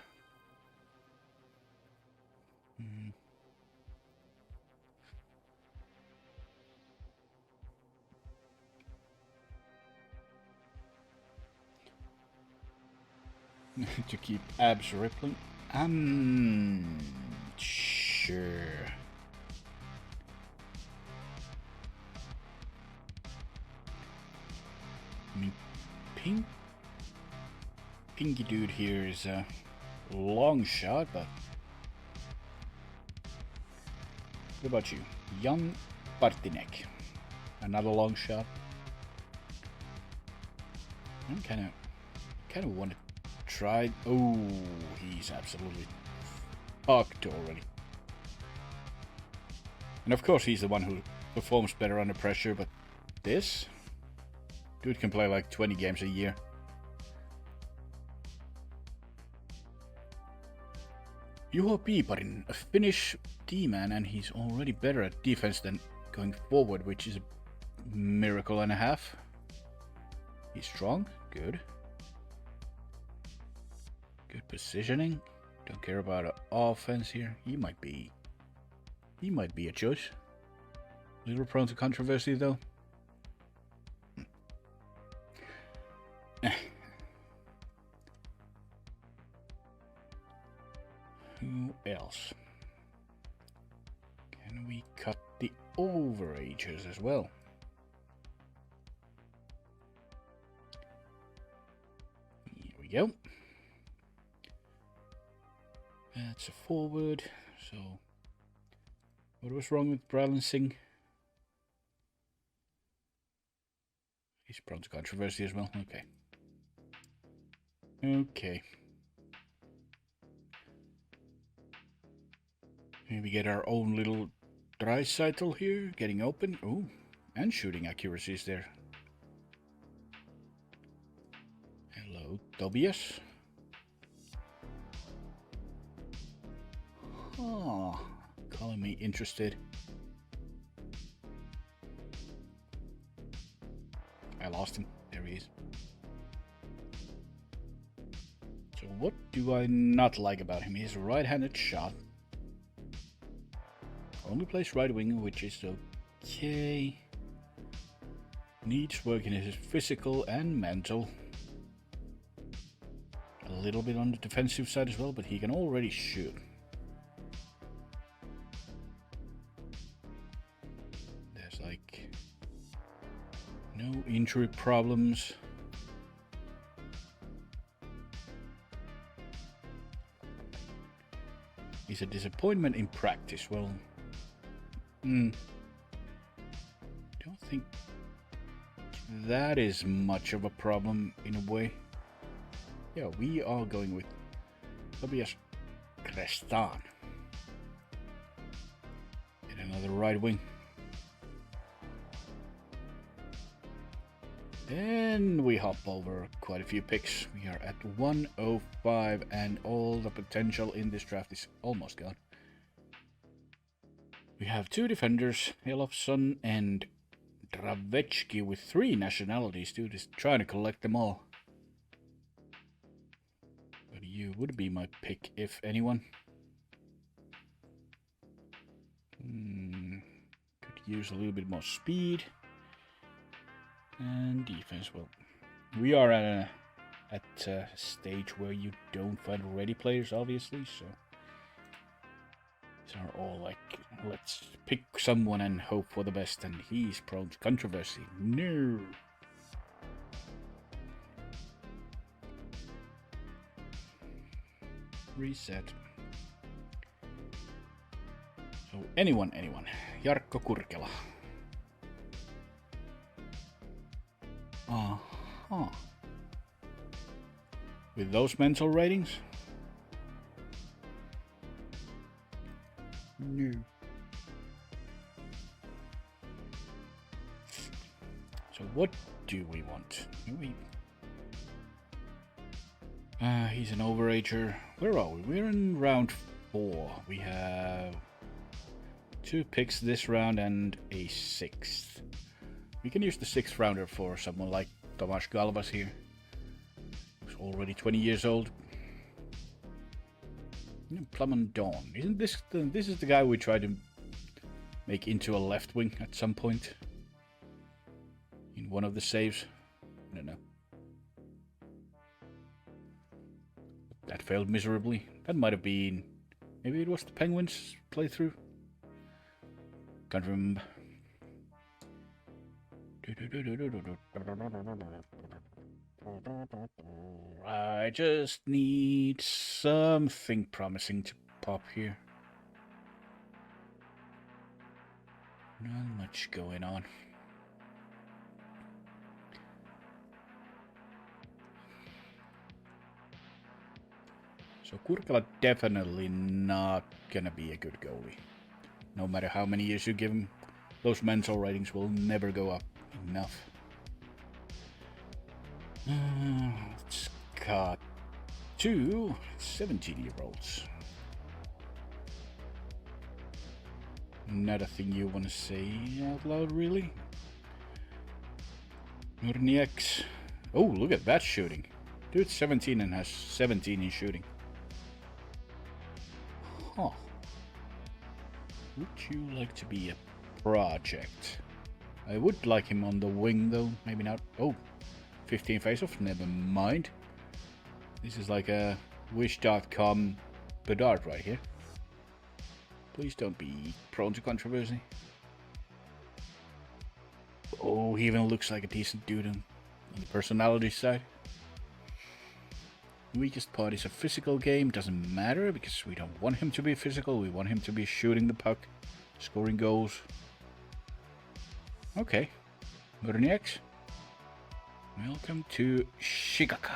To keep abs rippling. Sure. I mean, Pinky Dude here is a long shot, but what about you? Young Partinek. Another long shot. I'm kind of want to try. Oh, he's absolutely fucked already. And of course, he's the one who performs better under pressure, but this dude can play like 20 games a year. Juho Piiparin, a Finnish D-man, and he's already better at defense than going forward, which is a miracle and a half. He's strong, good. Good positioning. Don't care about offense here. He might be a choice. A little prone to controversy though. Who else? Can we cut the overages as well? Here we go. That's a forward. So, what was wrong with Rylan Singh? He's prone to controversy as well. Okay. Okay. Here we get our own little Dreisaitl here, getting open. Oh, and shooting accuracy is there. Hello, Tobias. calling me interested. I lost him. There he is. So what do I not like about him? He's a right-handed shot. Only plays right wing, which is okay. Needs work in his physical and mental. A little bit on the defensive side as well, but he can already shoot. There's like no injury problems. He's a disappointment in practice. Well, don't think that is much of a problem in a way. Yeah, we are going with Tobias Krestan. And another right wing. Then we hop over quite a few picks. We are at 105 and all the potential in this draft is almost gone. We have two defenders, Elofsson and Dravetsky, with 3 nationalities. Dude is trying to collect them all. But you would be my pick if anyone. Could use a little bit more speed. And defense, well, we are at a stage where you don't find ready players, obviously, so these are all like, let's pick someone and hope for the best, and he's prone to controversy. No. Reset. So anyone. Jarkko Kurkela. With those mental ratings? No. So what do we want? He's an overager. Where are we? We're in round 4. We have 2 picks this round and a 6th. We can use the 6th rounder for someone like Tomas Galvas here, who's already 20 years old. Plum and Dawn. Isn't this this is the guy we tried to make into a left wing at some point in one of the saves? I don't know. That failed miserably. That might have been, maybe it was the Penguins playthrough. Can't remember. I just need something promising to pop here. Not much going on. So Kurkela definitely not gonna be a good goalie. No matter how many years you give him, those mental ratings will never go up enough. Let's cut 2 17-year-olds. Not a thing you want to say out loud, really. Murnieks. Oh, look at that shooting. Dude's 17 and has 17 in shooting. Huh. Would you like to be a project? I would like him on the wing, though. Maybe not. Oh, 15 face-off. Never mind. This is like a Wish.com Bedard right here. Please don't be prone to controversy. Oh, he even looks like a decent dude on the personality side. Weakest part is a physical game. Doesn't matter because we don't want him to be physical. We want him to be shooting the puck, scoring goals. Okay. Murnieks. Welcome to Chicago.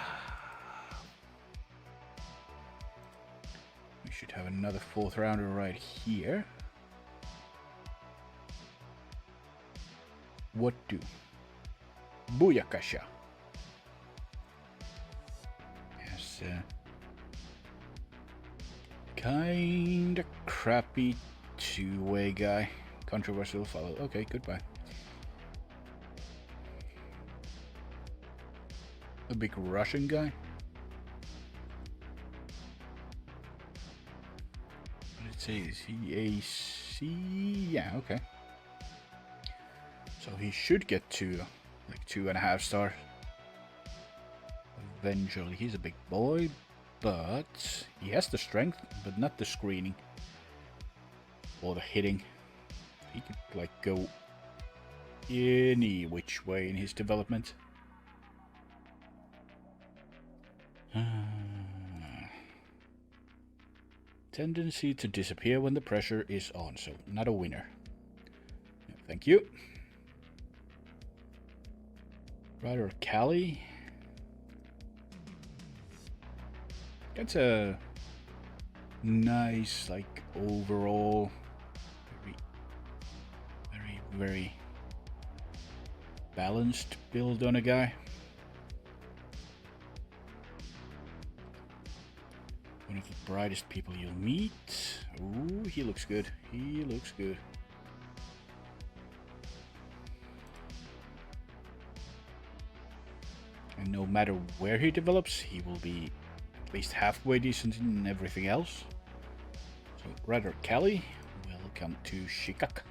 We should have another 4th rounder right here. What do? Booyakasha. Yes, kinda crappy two-way guy. Controversial follow. Okay, goodbye. A big Russian guy. Let's see, is he a C? Yeah, okay. So he should get to like 2.5 stars. Eventually, he's a big boy, but he has the strength, but not the screening or the hitting. He could like go any which way in his development. Tendency to disappear when the pressure is on, so not a winner. No, thank you. Ryder Callie. That's a nice, like, overall, very balanced build on a guy. One of the brightest people you'll meet. Ooh, he looks good. He looks good. And no matter where he develops, he will be at least halfway decent in everything else. So, Ryder Callie, welcome to Shikak.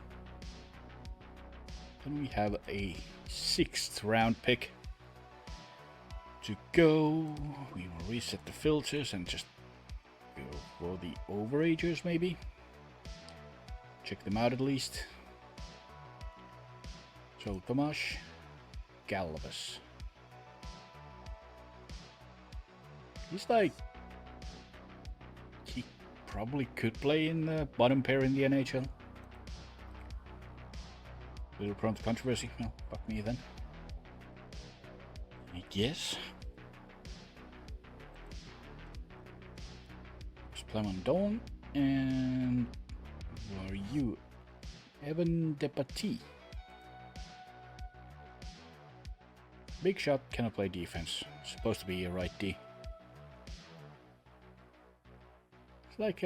Then we have a 6th round pick to go. We will reset the filters and just go for the overagers, maybe. Check them out at least. So, Tomasz Galvas. He's like, he probably could play in the bottom pair in the NHL. Little prone to controversy. No, fuck me then. I guess. Plemon Dawn, and who are you? Evan Depatie. Big shot, cannot play defense. Supposed to be a right D. It's like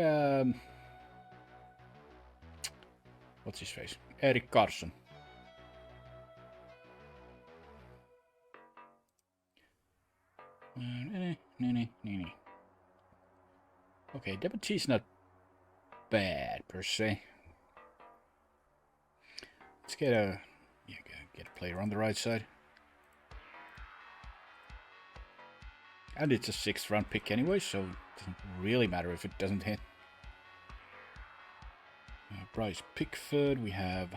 what's his face? Erik Karlsson. Okay, Depatie's not bad per se. Let's get a player on the right side. And it's a 6th round pick anyway, so it doesn't really matter if it doesn't hit. Bryce Pickford, we have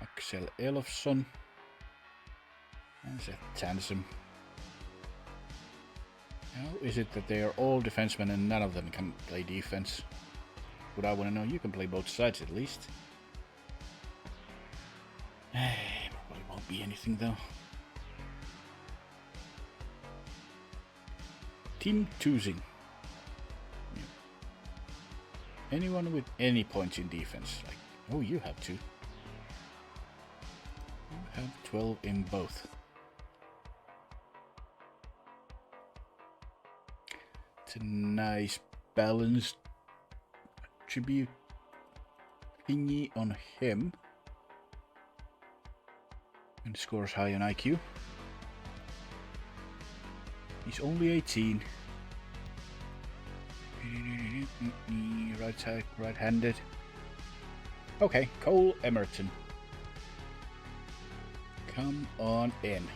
Axel Elofsson. And Seth Tansom. How is it that they are all defensemen and none of them can play defense? Would I want to know? You can play both sides at least. Probably won't be anything though. Team Toozing. Anyone with any points in defense. Like, oh, you have 2. You have 12 in both. It's a nice balanced attribute thingy on him. And scores high on IQ. He's only 18. Right side, right-handed. Okay, Cole Emerton. Come on in. And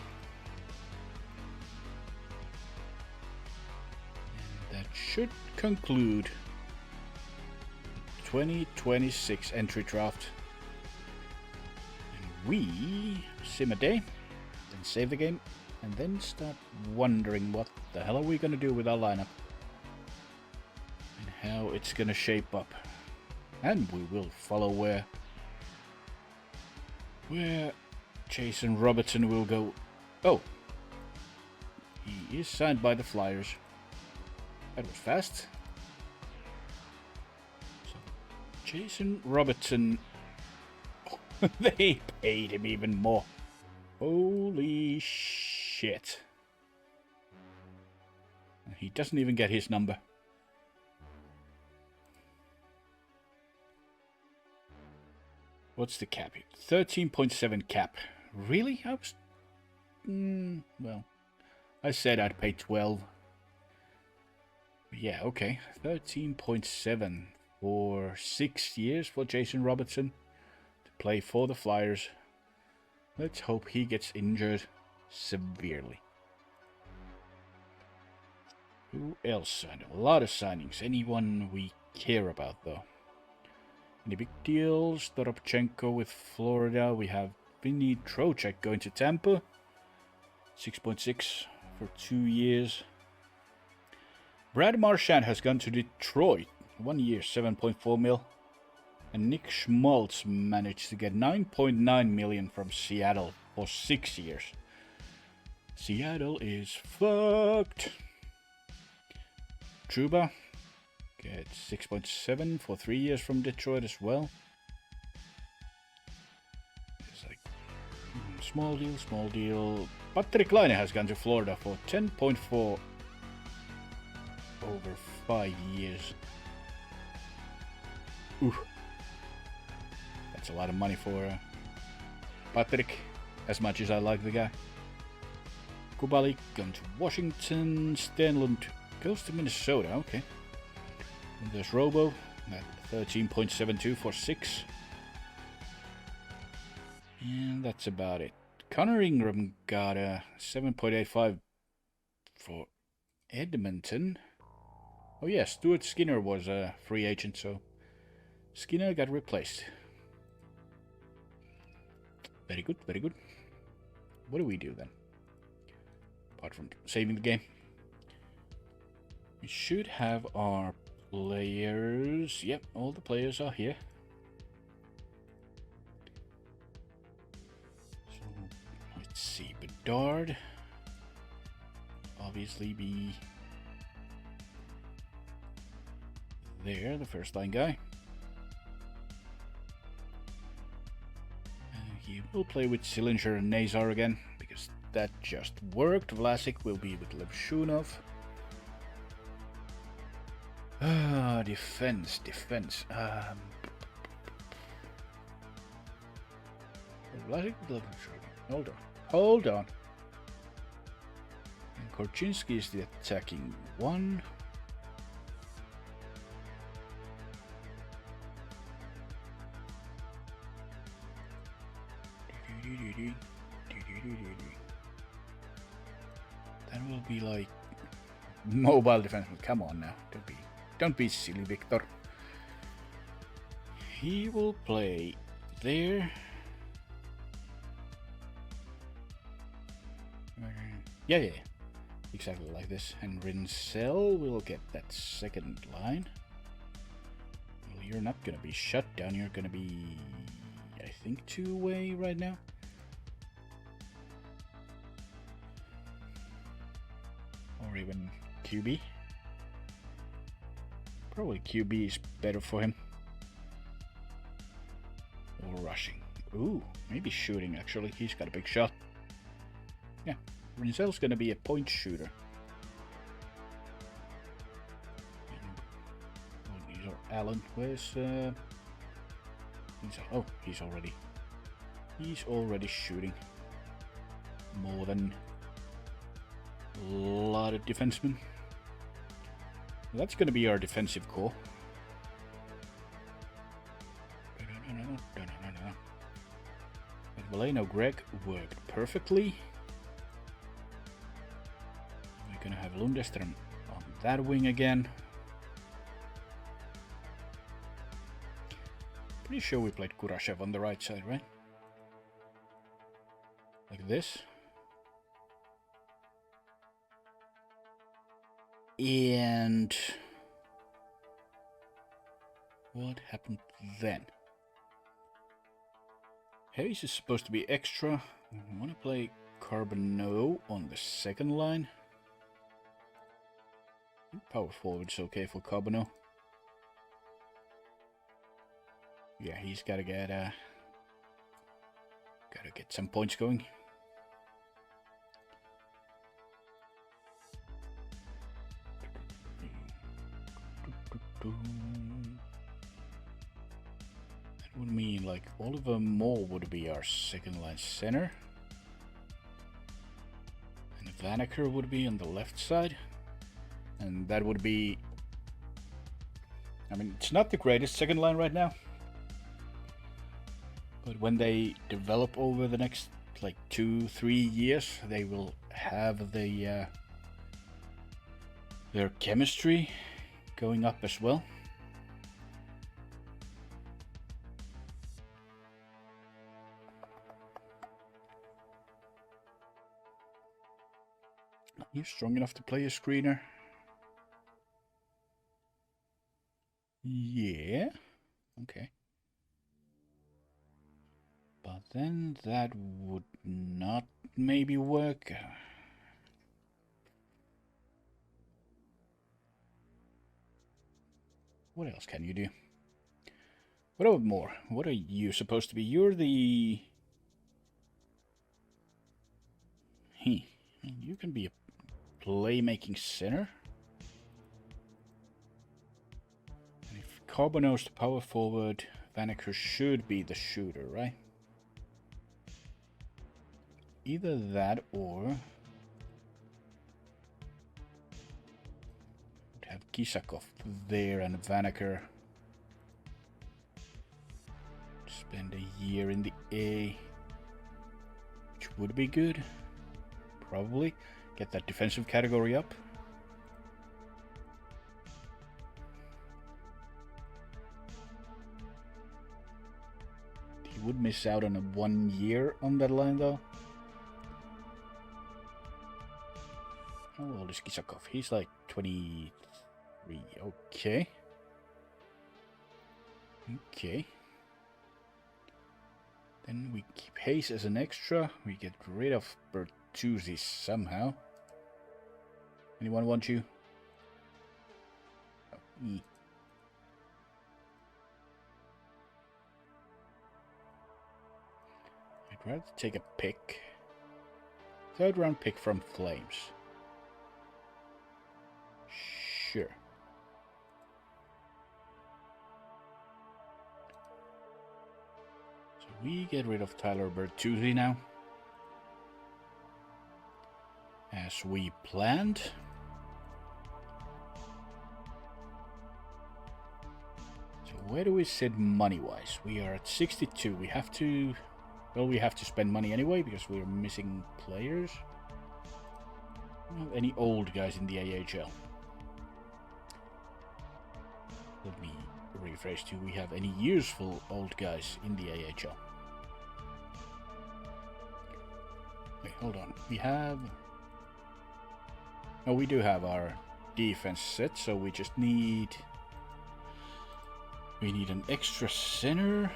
that should conclude the 2026 entry draft. And we sim a day, then save the game, and then start wondering what the hell are we going to do with our lineup. And how it's going to shape up. And we will follow where Jason Robertson will go. Oh, he is signed by the Flyers. That was fast. So, Jason Robertson, they paid him even more. Holy shit. He doesn't even get his number. What's the cap here? 13.7 cap. Really? I was... well, I said I'd pay 12. Yeah, okay. 13.7 for 6 years for Jason Robertson to play for the Flyers. Let's hope he gets injured severely. Who else signed? A lot of signings. Anyone we care about, though? Any big deals? Dorobchenko with Florida. We have Vinny Trocheck going to Tampa. 6.6 for 2 years. Brad Marchand has gone to Detroit. 1 year, 7.4 mil. And Nick Schmaltz managed to get 9.9 million from Seattle for 6 years. Seattle is fucked. Trouba gets 6.7 for 3 years from Detroit as well. It's like small deal. Patrick Laine has gone to Florida for 10.4 over 5 years. Ooh. That's a lot of money for Patrick, as much as I like the guy. Kubalik going to Washington. Stenlund goes to Minnesota, okay. And there's Robo at 13.72 for 6. And that's about it. Connor Ingram got a 7.85 for Edmonton. Oh yeah, Stuart Skinner was a free agent, so Skinner got replaced. Very good, very good. What do we do then? Apart from saving the game. We should have our players. Yep, all the players are here. So, let's see. Bedard. Obviously be there, the first line guy. He will play with Sillinger and Nazar again, because that just worked. Vlasic will be with Levshunov. Defense. Vlasic with Levshunov. Hold on. And Korchinski is the attacking one. That will be like mobile defenseman. Come on now, don't be silly, Victor. He will play there. Yeah, exactly like this. And Rinsell will get that second line. Well, you're not gonna be shut down. You're gonna be, I think, two-way right now. Or even QB. Probably QB is better for him. Or rushing. Ooh, maybe shooting actually. He's got a big shot. Yeah, Rinzell's gonna be a point shooter. Oh, these are Allen. Where's oh, he's already shooting. More than a lot of defensemen. That's going to be our defensive core. But Valeno Greg worked perfectly. We're going to have Lundestrom on that wing again. Pretty sure we played Kurashev on the right side, right? Like this. And what happened then? Hayes is supposed to be extra. I want to play Carbonneau on the second line. Power forward's okay for Carbonneau. Yeah, he's gotta get some points going. That would mean like Oliver Moore would be our second line center. And Vanacker would be on the left side. And that would be... I mean, it's not the greatest second line right now. But when they develop over the next like 2-3 years, they will have the their chemistry going up as well. You're strong enough to play a screener. Yeah. Okay. But then that would not maybe work. What else can you do? What about more? What are you supposed to be? You're the... You can be a playmaking center. And if Carbono's the power forward, Vanacker should be the shooter, right? Either that or... would have Kisakov there and Vanacker spend a year in the A, which would be good. Probably get that defensive category up. He would miss out on a 1 year on that line though. How old is Kisakov? He's like 23. Okay. Okay. Then we keep Hayes as an extra. We get rid of Bertuzzi somehow. Anyone want you? Oh, I'd rather take a pick. Third round pick from Flames. Sure. So we get rid of Tyler Bertuzzi now. As we planned. So where do we sit money-wise? We are at 62. We have to... well, we have to spend money anyway because we're missing players. We don't have any old guys in the AHL. Let me rephrase to, we have any useful old guys in the AHL. Wait, hold on. We have... oh, we do have our defense set, so we just need... we need an extra center,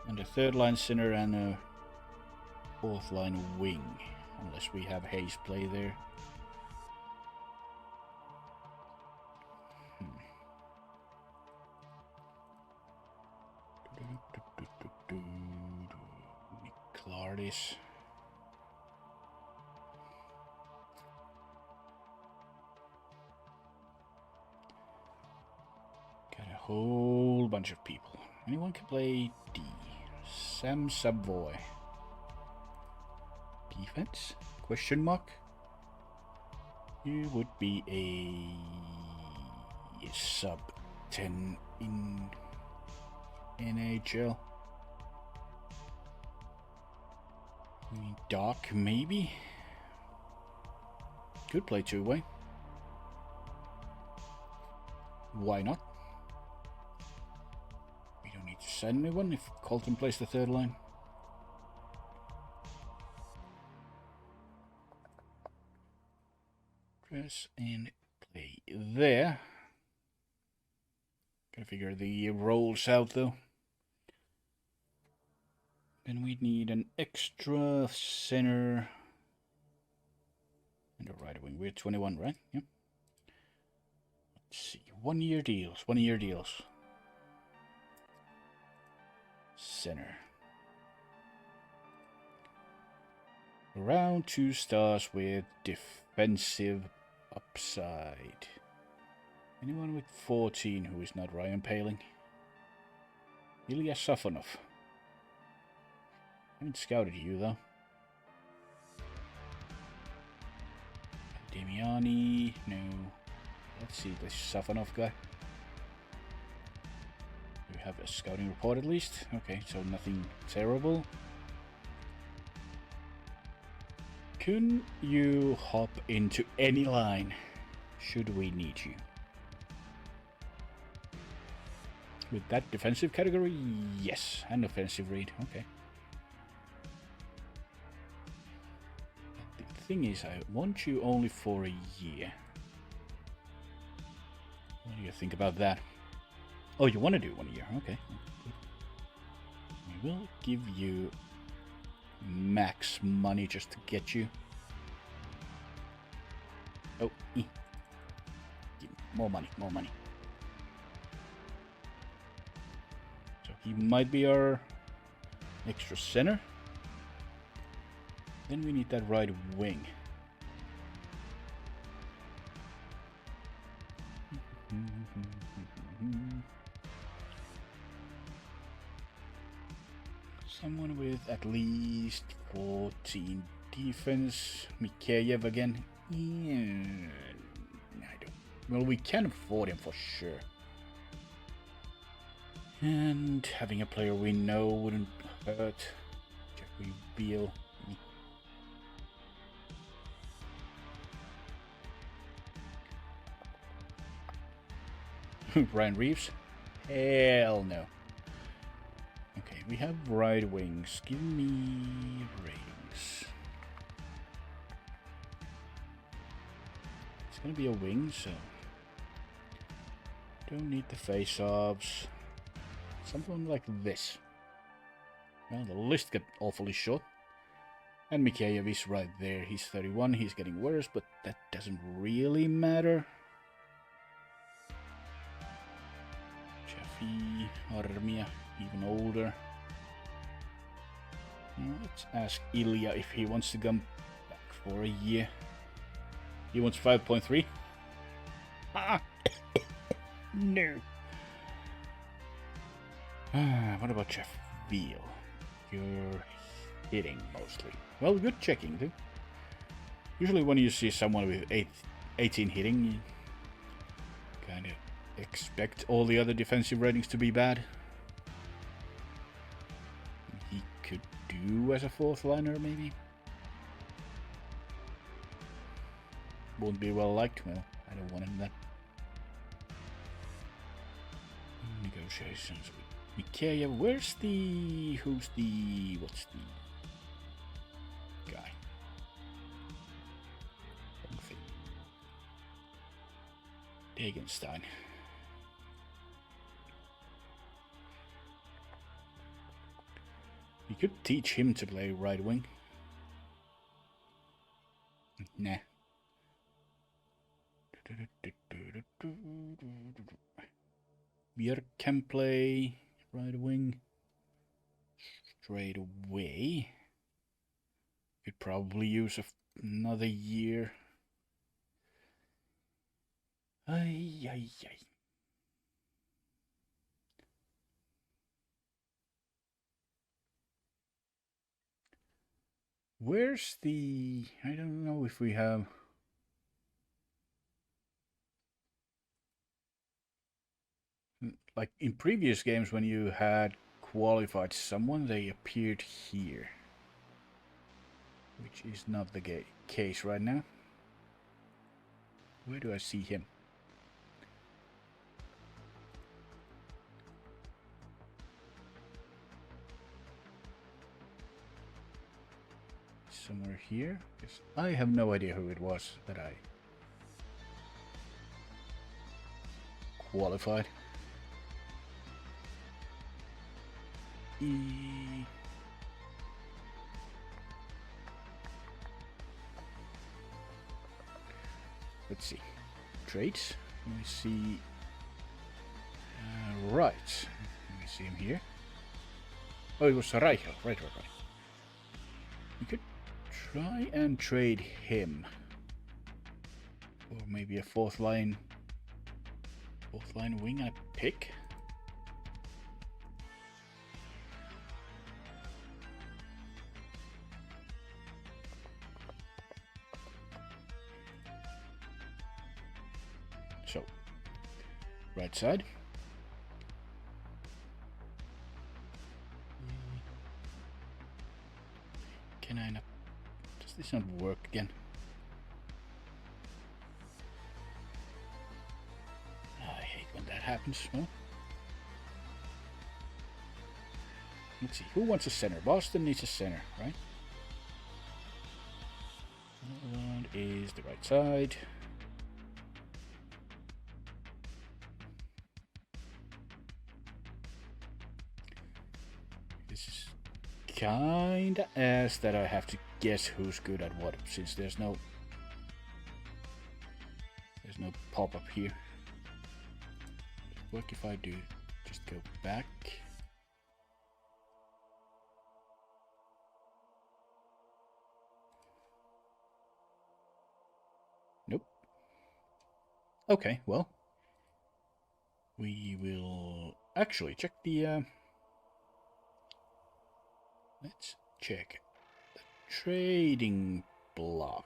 and a third line center, and a fourth line wing. Unless we have Hayes play there. Clartis. Got a whole bunch of people. Anyone can play D. Sam Savoy. Defense? Question mark? You would be a sub 10 in NHL. I mean, Doc, maybe? Could play two-way. Why not? We don't need to send anyone if Colton plays the third line. Press and play there. Gotta figure the rolls out though. Then we need an extra center and a right wing. We're 21, right? Yep. Let's see. 1 year deals. 1 year deals. Center. Around 2 stars with defensive upside. Anyone with 14 who is not Ryan Paling? Ilya Safonov. Haven't scouted you though. Damiani, no. Let's see this Safonov guy. We have a scouting report at least. Okay, so nothing terrible. Can you hop into any line should we need you? With that defensive category, yes, and offensive read, okay. The thing is, I want you only for a year. What do you think about that? Oh, you want to do 1 year, okay. We will give you max money just to get you. Oh, give me more money, more money. So he might be our extra center. Then we need that right wing. Someone with at least 14 defense. Mikheyev again. Yeah, I don't. Well, we can afford him for sure. And having a player we know wouldn't hurt. Jeffrey Beal. Ryan Reeves? Hell no. Okay, we have right wings. Give me ratings. It's gonna be a wing, so don't need the face-offs. Something like this. Well, the list got awfully short. And Mikheyev is right there. He's 31. He's getting worse, but that doesn't really matter. Jeffy, Armia, even older. Let's ask Ilya if he wants to come back for a year. He wants 5.3. Ah, no. What about Jeff Veal? You're hitting mostly. Well, good checking too. Usually when you see someone with 18 hitting, you kind of expect all the other defensive ratings to be bad. He could do as a fourth liner maybe. Won't be well liked. Well, I don't want him that. Negotiations with Mikheyev. What's the guy? Dagenstein. You could teach him to play right wing. Nah. Björk can play right wing straight away. Could probably use another year. Ay. Where's the... I don't know if we have... Like in previous games when you had qualified someone, they appeared here. Which is not the case right now. Where do I see him? Somewhere here? Because I have no idea who it was that I qualified. Let's see. Traits. Let me see. Right. Let me see him here. Oh, it was Reichel. Right. We could try and trade him. Or maybe a fourth line wing and a pick. Right side. Can I not? Does this not work again? I hate when that happens. Well, let's see. Who wants a center? Boston needs a center, right? That one is the right side. This is kinda ass that I have to guess who's good at what, since there's no pop-up here. What if I do just go back? Nope. Okay, well, we will actually check the let's check the trading block.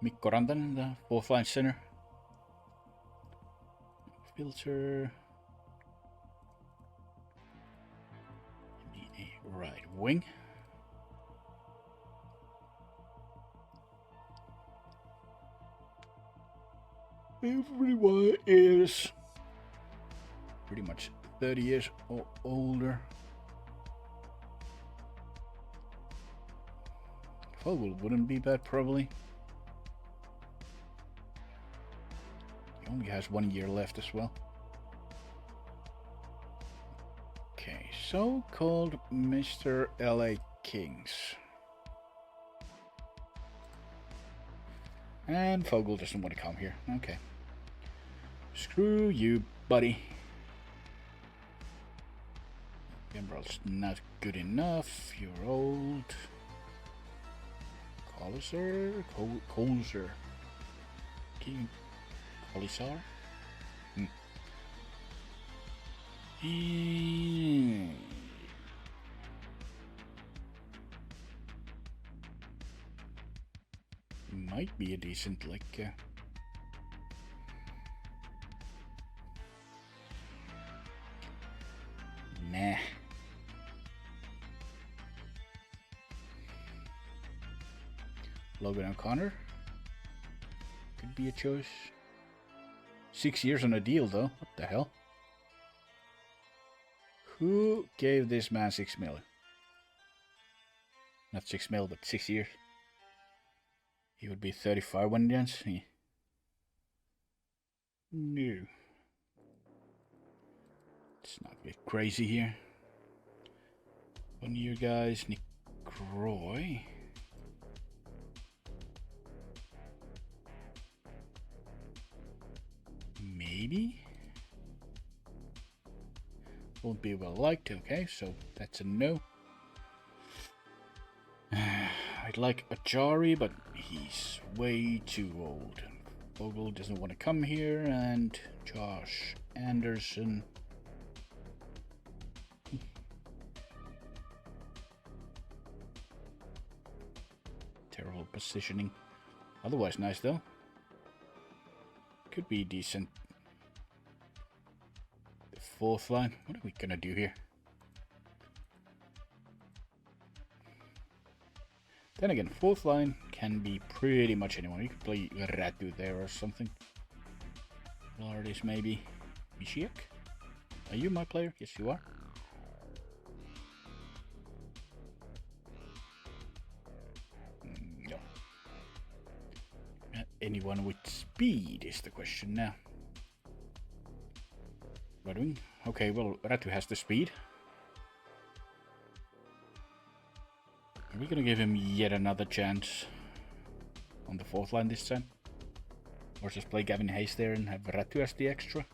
Mikko Rantanen, the fourth line center. Filter. A right wing. Everyone is pretty much 30 years or older. Fogel wouldn't be bad, probably. He only has 1 year left as well. Okay, so-called Mr. LA Kings. And Fogel doesn't want to come here. Okay. Screw you, buddy. Gambril's not good enough. You're old. Colisar? Colisar. Colisar? Might be a decent, like, nah. Logan O'Connor could be a choice. 6 years on a deal, though. What the hell? Who gave this man 6 mil? Not 6 mil, but 6 years. He would be 35 when he ends. Yeah. No. Let's not get crazy here. 1 year, guys. Nick Roy. Maybe. Won't be well liked. Okay, so that's a no. I'd like Achari, but he's way too old. Vogel doesn't want to come here, and Josh Anderson. Terrible positioning. Otherwise nice though. Could be decent. The fourth line. What are we gonna do here? Then again, fourth line can be pretty much anyone. You could play Ratu there or something. Lardis maybe. Mishiak? Are you my player? Yes, you are. No. Anyone with speed is the question now. Ratu? Okay, well, Ratu has the speed. Are we gonna give him yet another chance on the fourth line this time? Or just play Gavin Hayes there and have Ratu as the extra?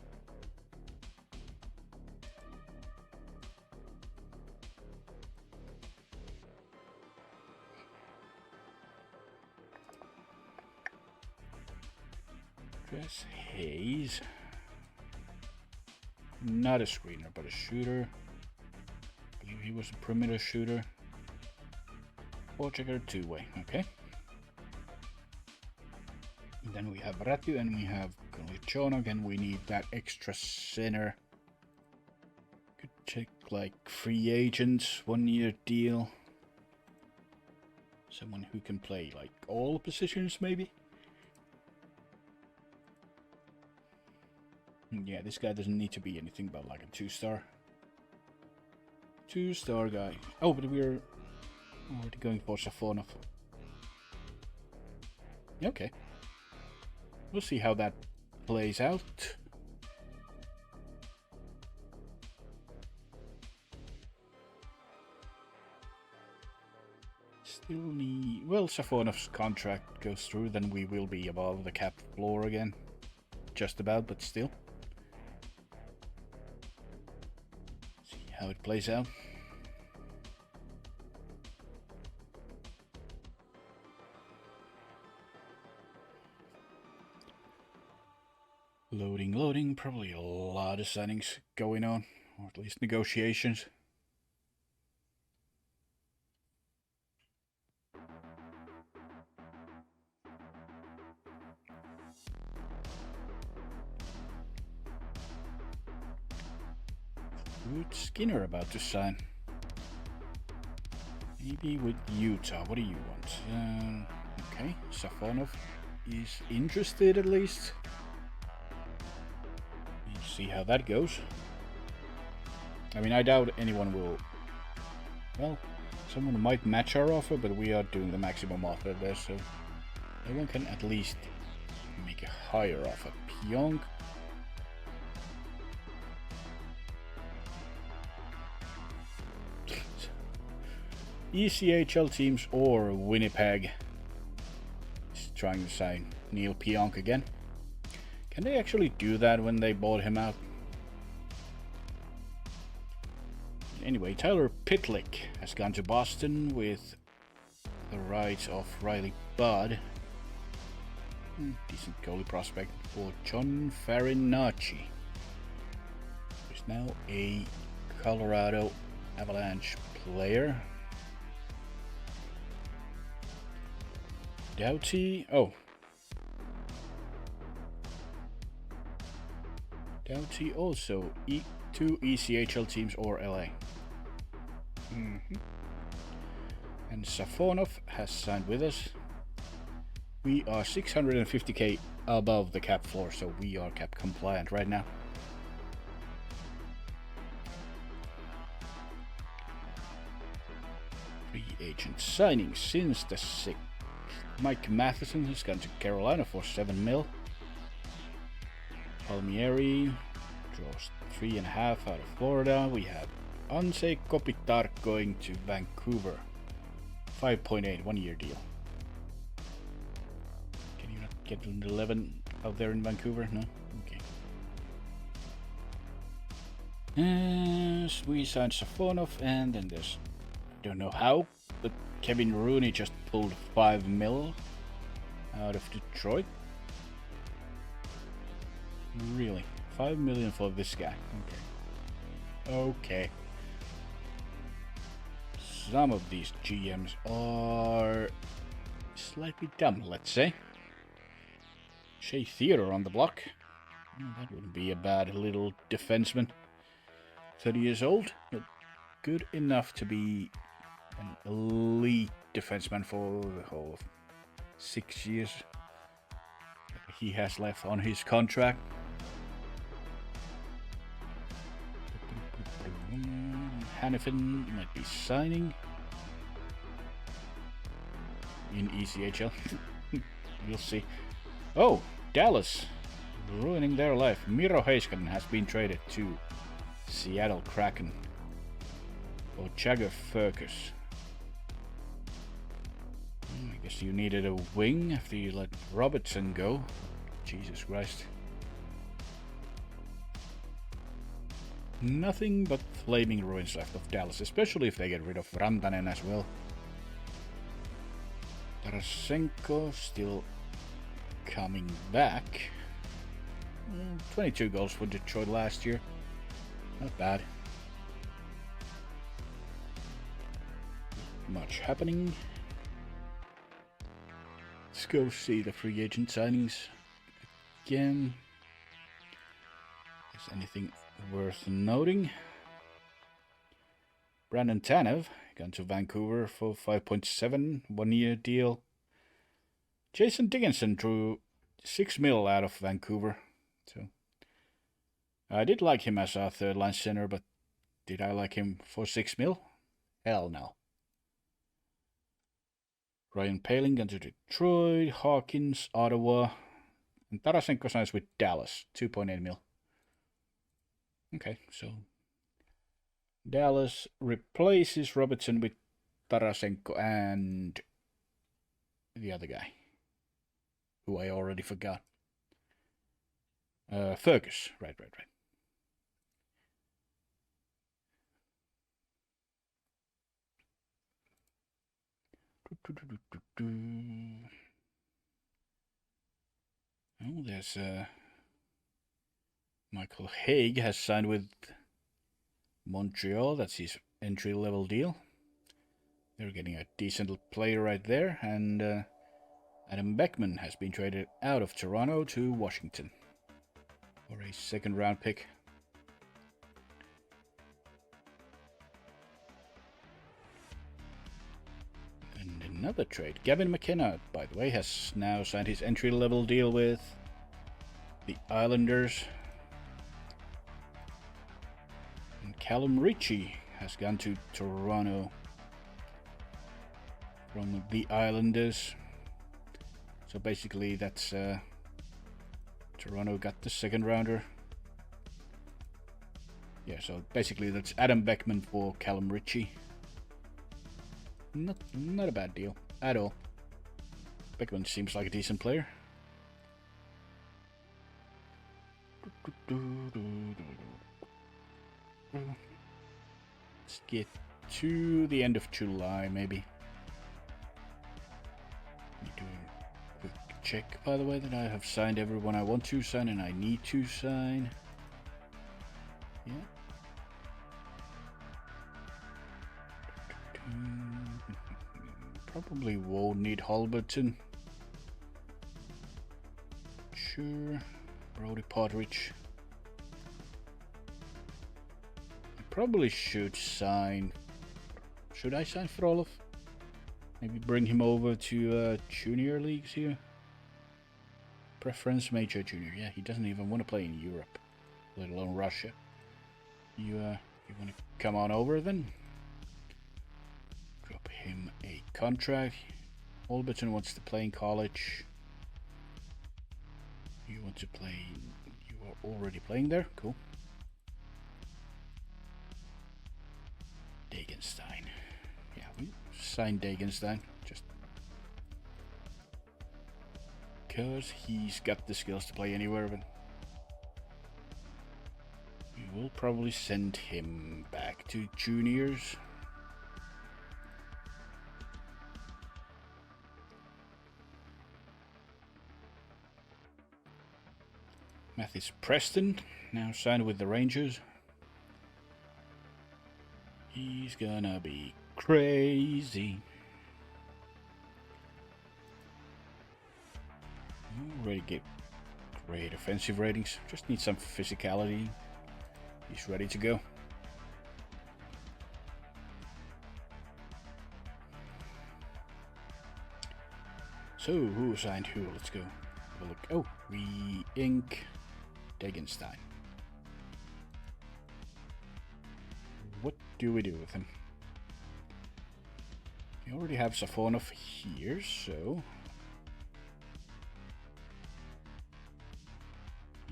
Dress Hayes. Not a screener, but a shooter. I believe he was a perimeter shooter. Ball checker, two-way, okay. Then we have Ratu and we have Kolichonok, and we need that extra center. Could check like free agents, 1 year deal. Someone who can play like all positions maybe. Yeah, this guy doesn't need to be anything but like a 2-star. 2-star guy. Oh, but we're already going for Safonov. Okay. We'll see how that plays out. Still need... Well, Safonov's contract goes through, then we will be above the cap floor again. Just about, but still. See how it plays out. Loading, loading. Probably a lot of signings going on, or at least negotiations. Good Skinner about to sign. Maybe with Utah. What do you want? Okay, Safonov is interested at least. Let's see how that goes. I mean, I doubt anyone will... Well, someone might match our offer, but we are doing the maximum offer there, so everyone can at least make a higher offer. Pionk. ECHL teams or Winnipeg is trying to sign Neil Pionk again. Can they actually do that when they bought him out? Anyway, Tyler Pitlick has gone to Boston with the rights of Riley Budd. Decent goalie prospect for John Farinacci, who's now a Colorado Avalanche player. Doughty, Doughty also two ECHL teams or LA. And Safonov has signed with us. We are 650k above the cap floor, so we are cap compliant right now. Free agent signing since the 6th. Mike Matheson has gone to Carolina for 7 mil. Palmieri draws 3.5 out of Florida. We have Ansei Kopitar going to Vancouver. 5.8, 1 year deal. Can you not get an 11 out there in Vancouver? No? Okay. We signed Safonov, and then there's... I don't know how, but Kevin Rooney just pulled 5 mil out of Detroit. Really? 5 million for this guy? Okay. Okay. Some of these GMs are slightly dumb, let's say. Shea Theodore on the block. That wouldn't be a bad little defenseman. 30 years old, but good enough to be an elite defenseman for the whole 6 years he has left on his contract. Hannifin might be signing in ECHL. We'll see. Oh, Dallas ruining their life. Miro Heiskanen has been traded to Seattle Kraken for Jagger Fergus. I guess you needed a wing after you let Robertson go. Jesus Christ. Nothing but flaming ruins left of Dallas, especially if they get rid of Rantanen as well. Tarasenko still coming back. 22 goals for Detroit last year. Not bad. Much happening. It's go see the free agent signings again. Is anything worth noting? Brandon Tanev gone to Vancouver for 5.7, 1-year deal. Jason Dickinson drew 6 mil out of Vancouver. So I did like him as our third line center, but did I like him for 6 mil? Hell no. Ryan Poehling gone to Detroit, Hawkins, Ottawa, and Tarasenko signs with Dallas, 2.8 mil. Okay, so Dallas replaces Robertson with Tarasenko and the other guy, who I already forgot. Fergus, right. Oh, there's Michael Haig has signed with Montreal. That's his entry-level deal. They're getting a decent player right there. And Adam Beckman has been traded out of Toronto to Washington for a second-round pick. And another trade. Gavin McKenna, by the way, has now signed his entry-level deal with the Islanders. And Callum Ritchie has gone to Toronto from the Islanders. So basically that's Toronto got the second rounder. Yeah, so basically that's Adam Beckman for Callum Ritchie. Not a bad deal at all. Beckman seems like a decent player. Let's get to the end of July, maybe. Doing a quick check, by the way, that I have signed everyone I want to sign and I need to sign. Yeah. Probably won't need Halberton. Sure. Brody Podrich. I probably should sign. Should I sign Frolov? Maybe bring him over to junior leagues here. Preference major junior. Yeah, he doesn't even want to play in Europe, let alone Russia. You want to come on over then? Drop him a contract. Alberton wants to play in college. You want to play? You are already playing there. Cool. Dagenstein. Yeah, we signed Dagenstein just because he's got the skills to play anywhere, but we will probably send him back to juniors. Matthews Preston now signed with the Rangers. He's gonna be crazy. Already get great offensive ratings. Just need some physicality. He's ready to go. So who signed who? Let's go have a look. Oh, we ink Dagenstein. What do we do with him? We already have Safonov here, so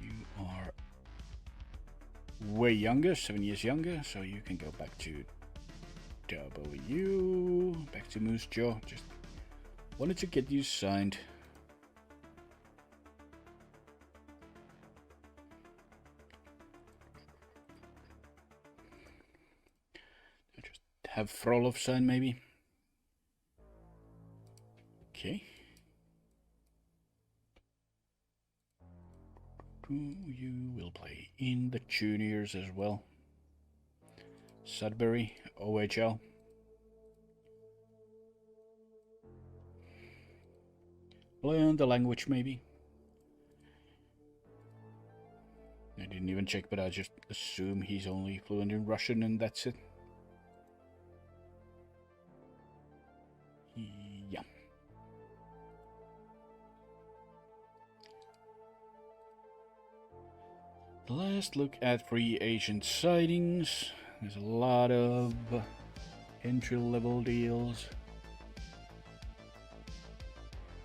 you are way younger, 7 years younger, so you can go back to W, back to Moose Jaw. Just wanted to get you signed. Just have Frolov sign maybe. Okay. You will play in the juniors as well. Sudbury, OHL. Learn the language, maybe. I didn't even check, but I just assume he's only fluent in Russian and that's it. Yeah. Last look at free agent sightings. There's a lot of entry-level deals.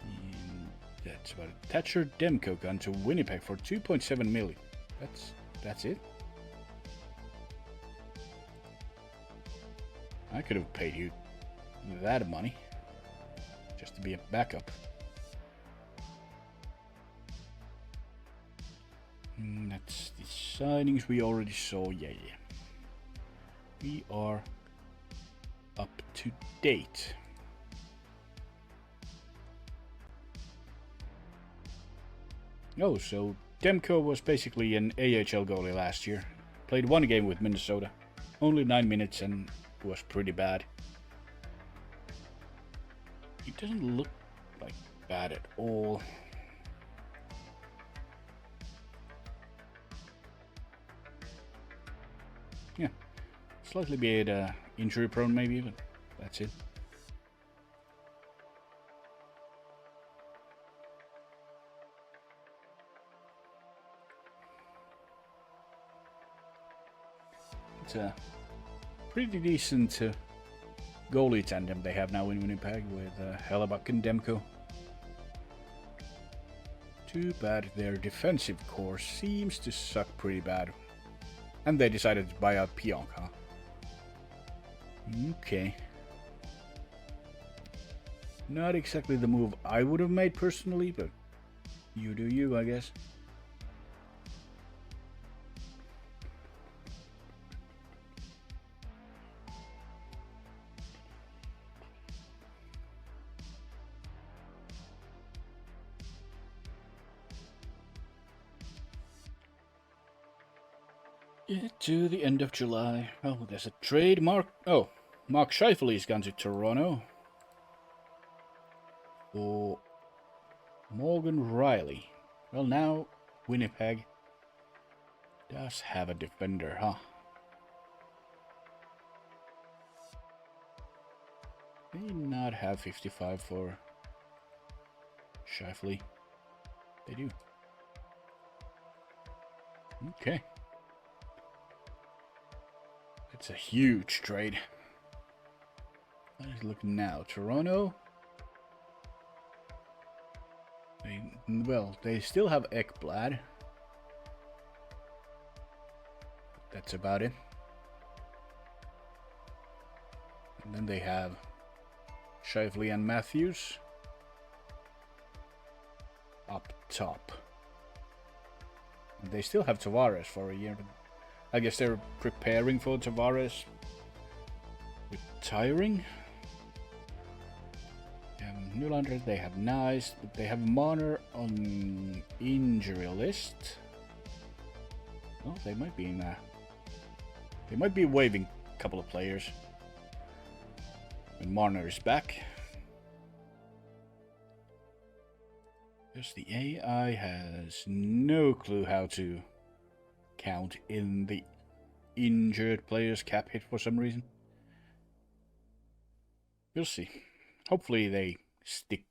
And that's about it. Thatcher Demko gone to Winnipeg for 2.7 million. That's it. I could have paid you that money just to be a backup. That's the signings we already saw. Yeah. We are up to date. Oh, so Demko was basically an AHL goalie last year. Played one game with Minnesota. Only 9 minutes and was pretty bad. He doesn't look like bad at all. Yeah, slightly bit injury prone maybe, but that's it. It's a pretty decent goalie tandem they have now in Winnipeg with Hellebuck and Demko. Too bad their defensive core seems to suck pretty bad. And they decided to buy out Pionk, huh? Okay. Not exactly the move I would have made personally, but you do you, I guess. To the end of July. Oh, there's a trade. Mark Scheifele's gone to Toronto for Morgan Riley. Well, now Winnipeg does have a defender, huh? They not have 55 for Scheifele. They do. Okay. It's a huge trade. Let's look now. Toronto. They still have Ekblad. That's about it. And then they have Scheifele and Matthews up top. And they still have Tavares for a year. I guess they're preparing for Tavares retiring. Nylander, they have Nice, but they have Marner on injury list. Well, they might be in they might be waiving a couple of players when Marner is back. Because the AI has no clue how to count in the injured players' cap hit for some reason. We'll see. Hopefully they stick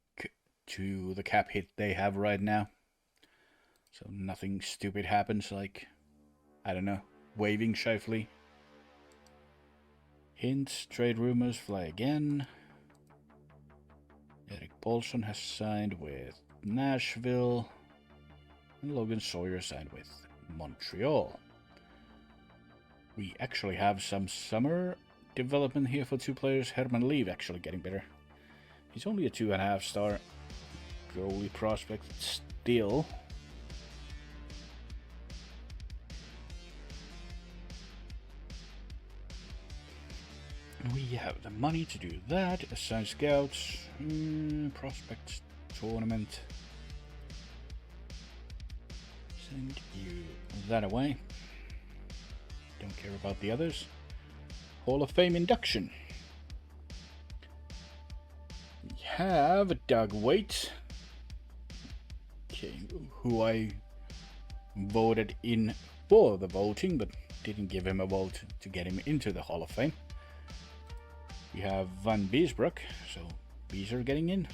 to the cap hit they have right now, so nothing stupid happens like, I don't know, waiving Scheifele. Hints, trade rumors fly again. Erik Paulson has signed with Nashville, and Logan Sawyer signed with Montreal. We actually have some summer development here for two players. Herman Leave actually getting better. He's only a 2.5 star goalie prospect still. We have the money to do that. Assign scouts, prospects tournament. Send you that away. Don't care about the others. Hall of Fame induction. We have Doug Waite, Okay, who I voted in for the voting, but didn't give him a vote to get him into the Hall of Fame. We have Van Beesbroek, so Bees are getting in.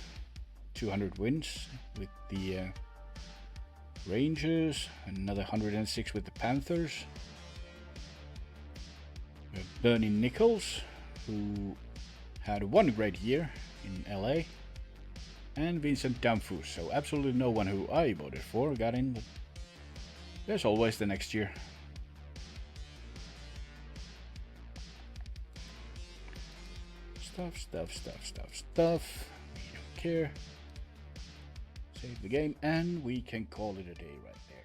200 wins with the Rangers, another 106 with the Panthers. We have Bernie Nichols, who had one great year in LA. And Vincent Damphus, so absolutely no one who I voted for got in, but there's always the next year. Stuff. We don't care. Save the game, and we can call it a day right there.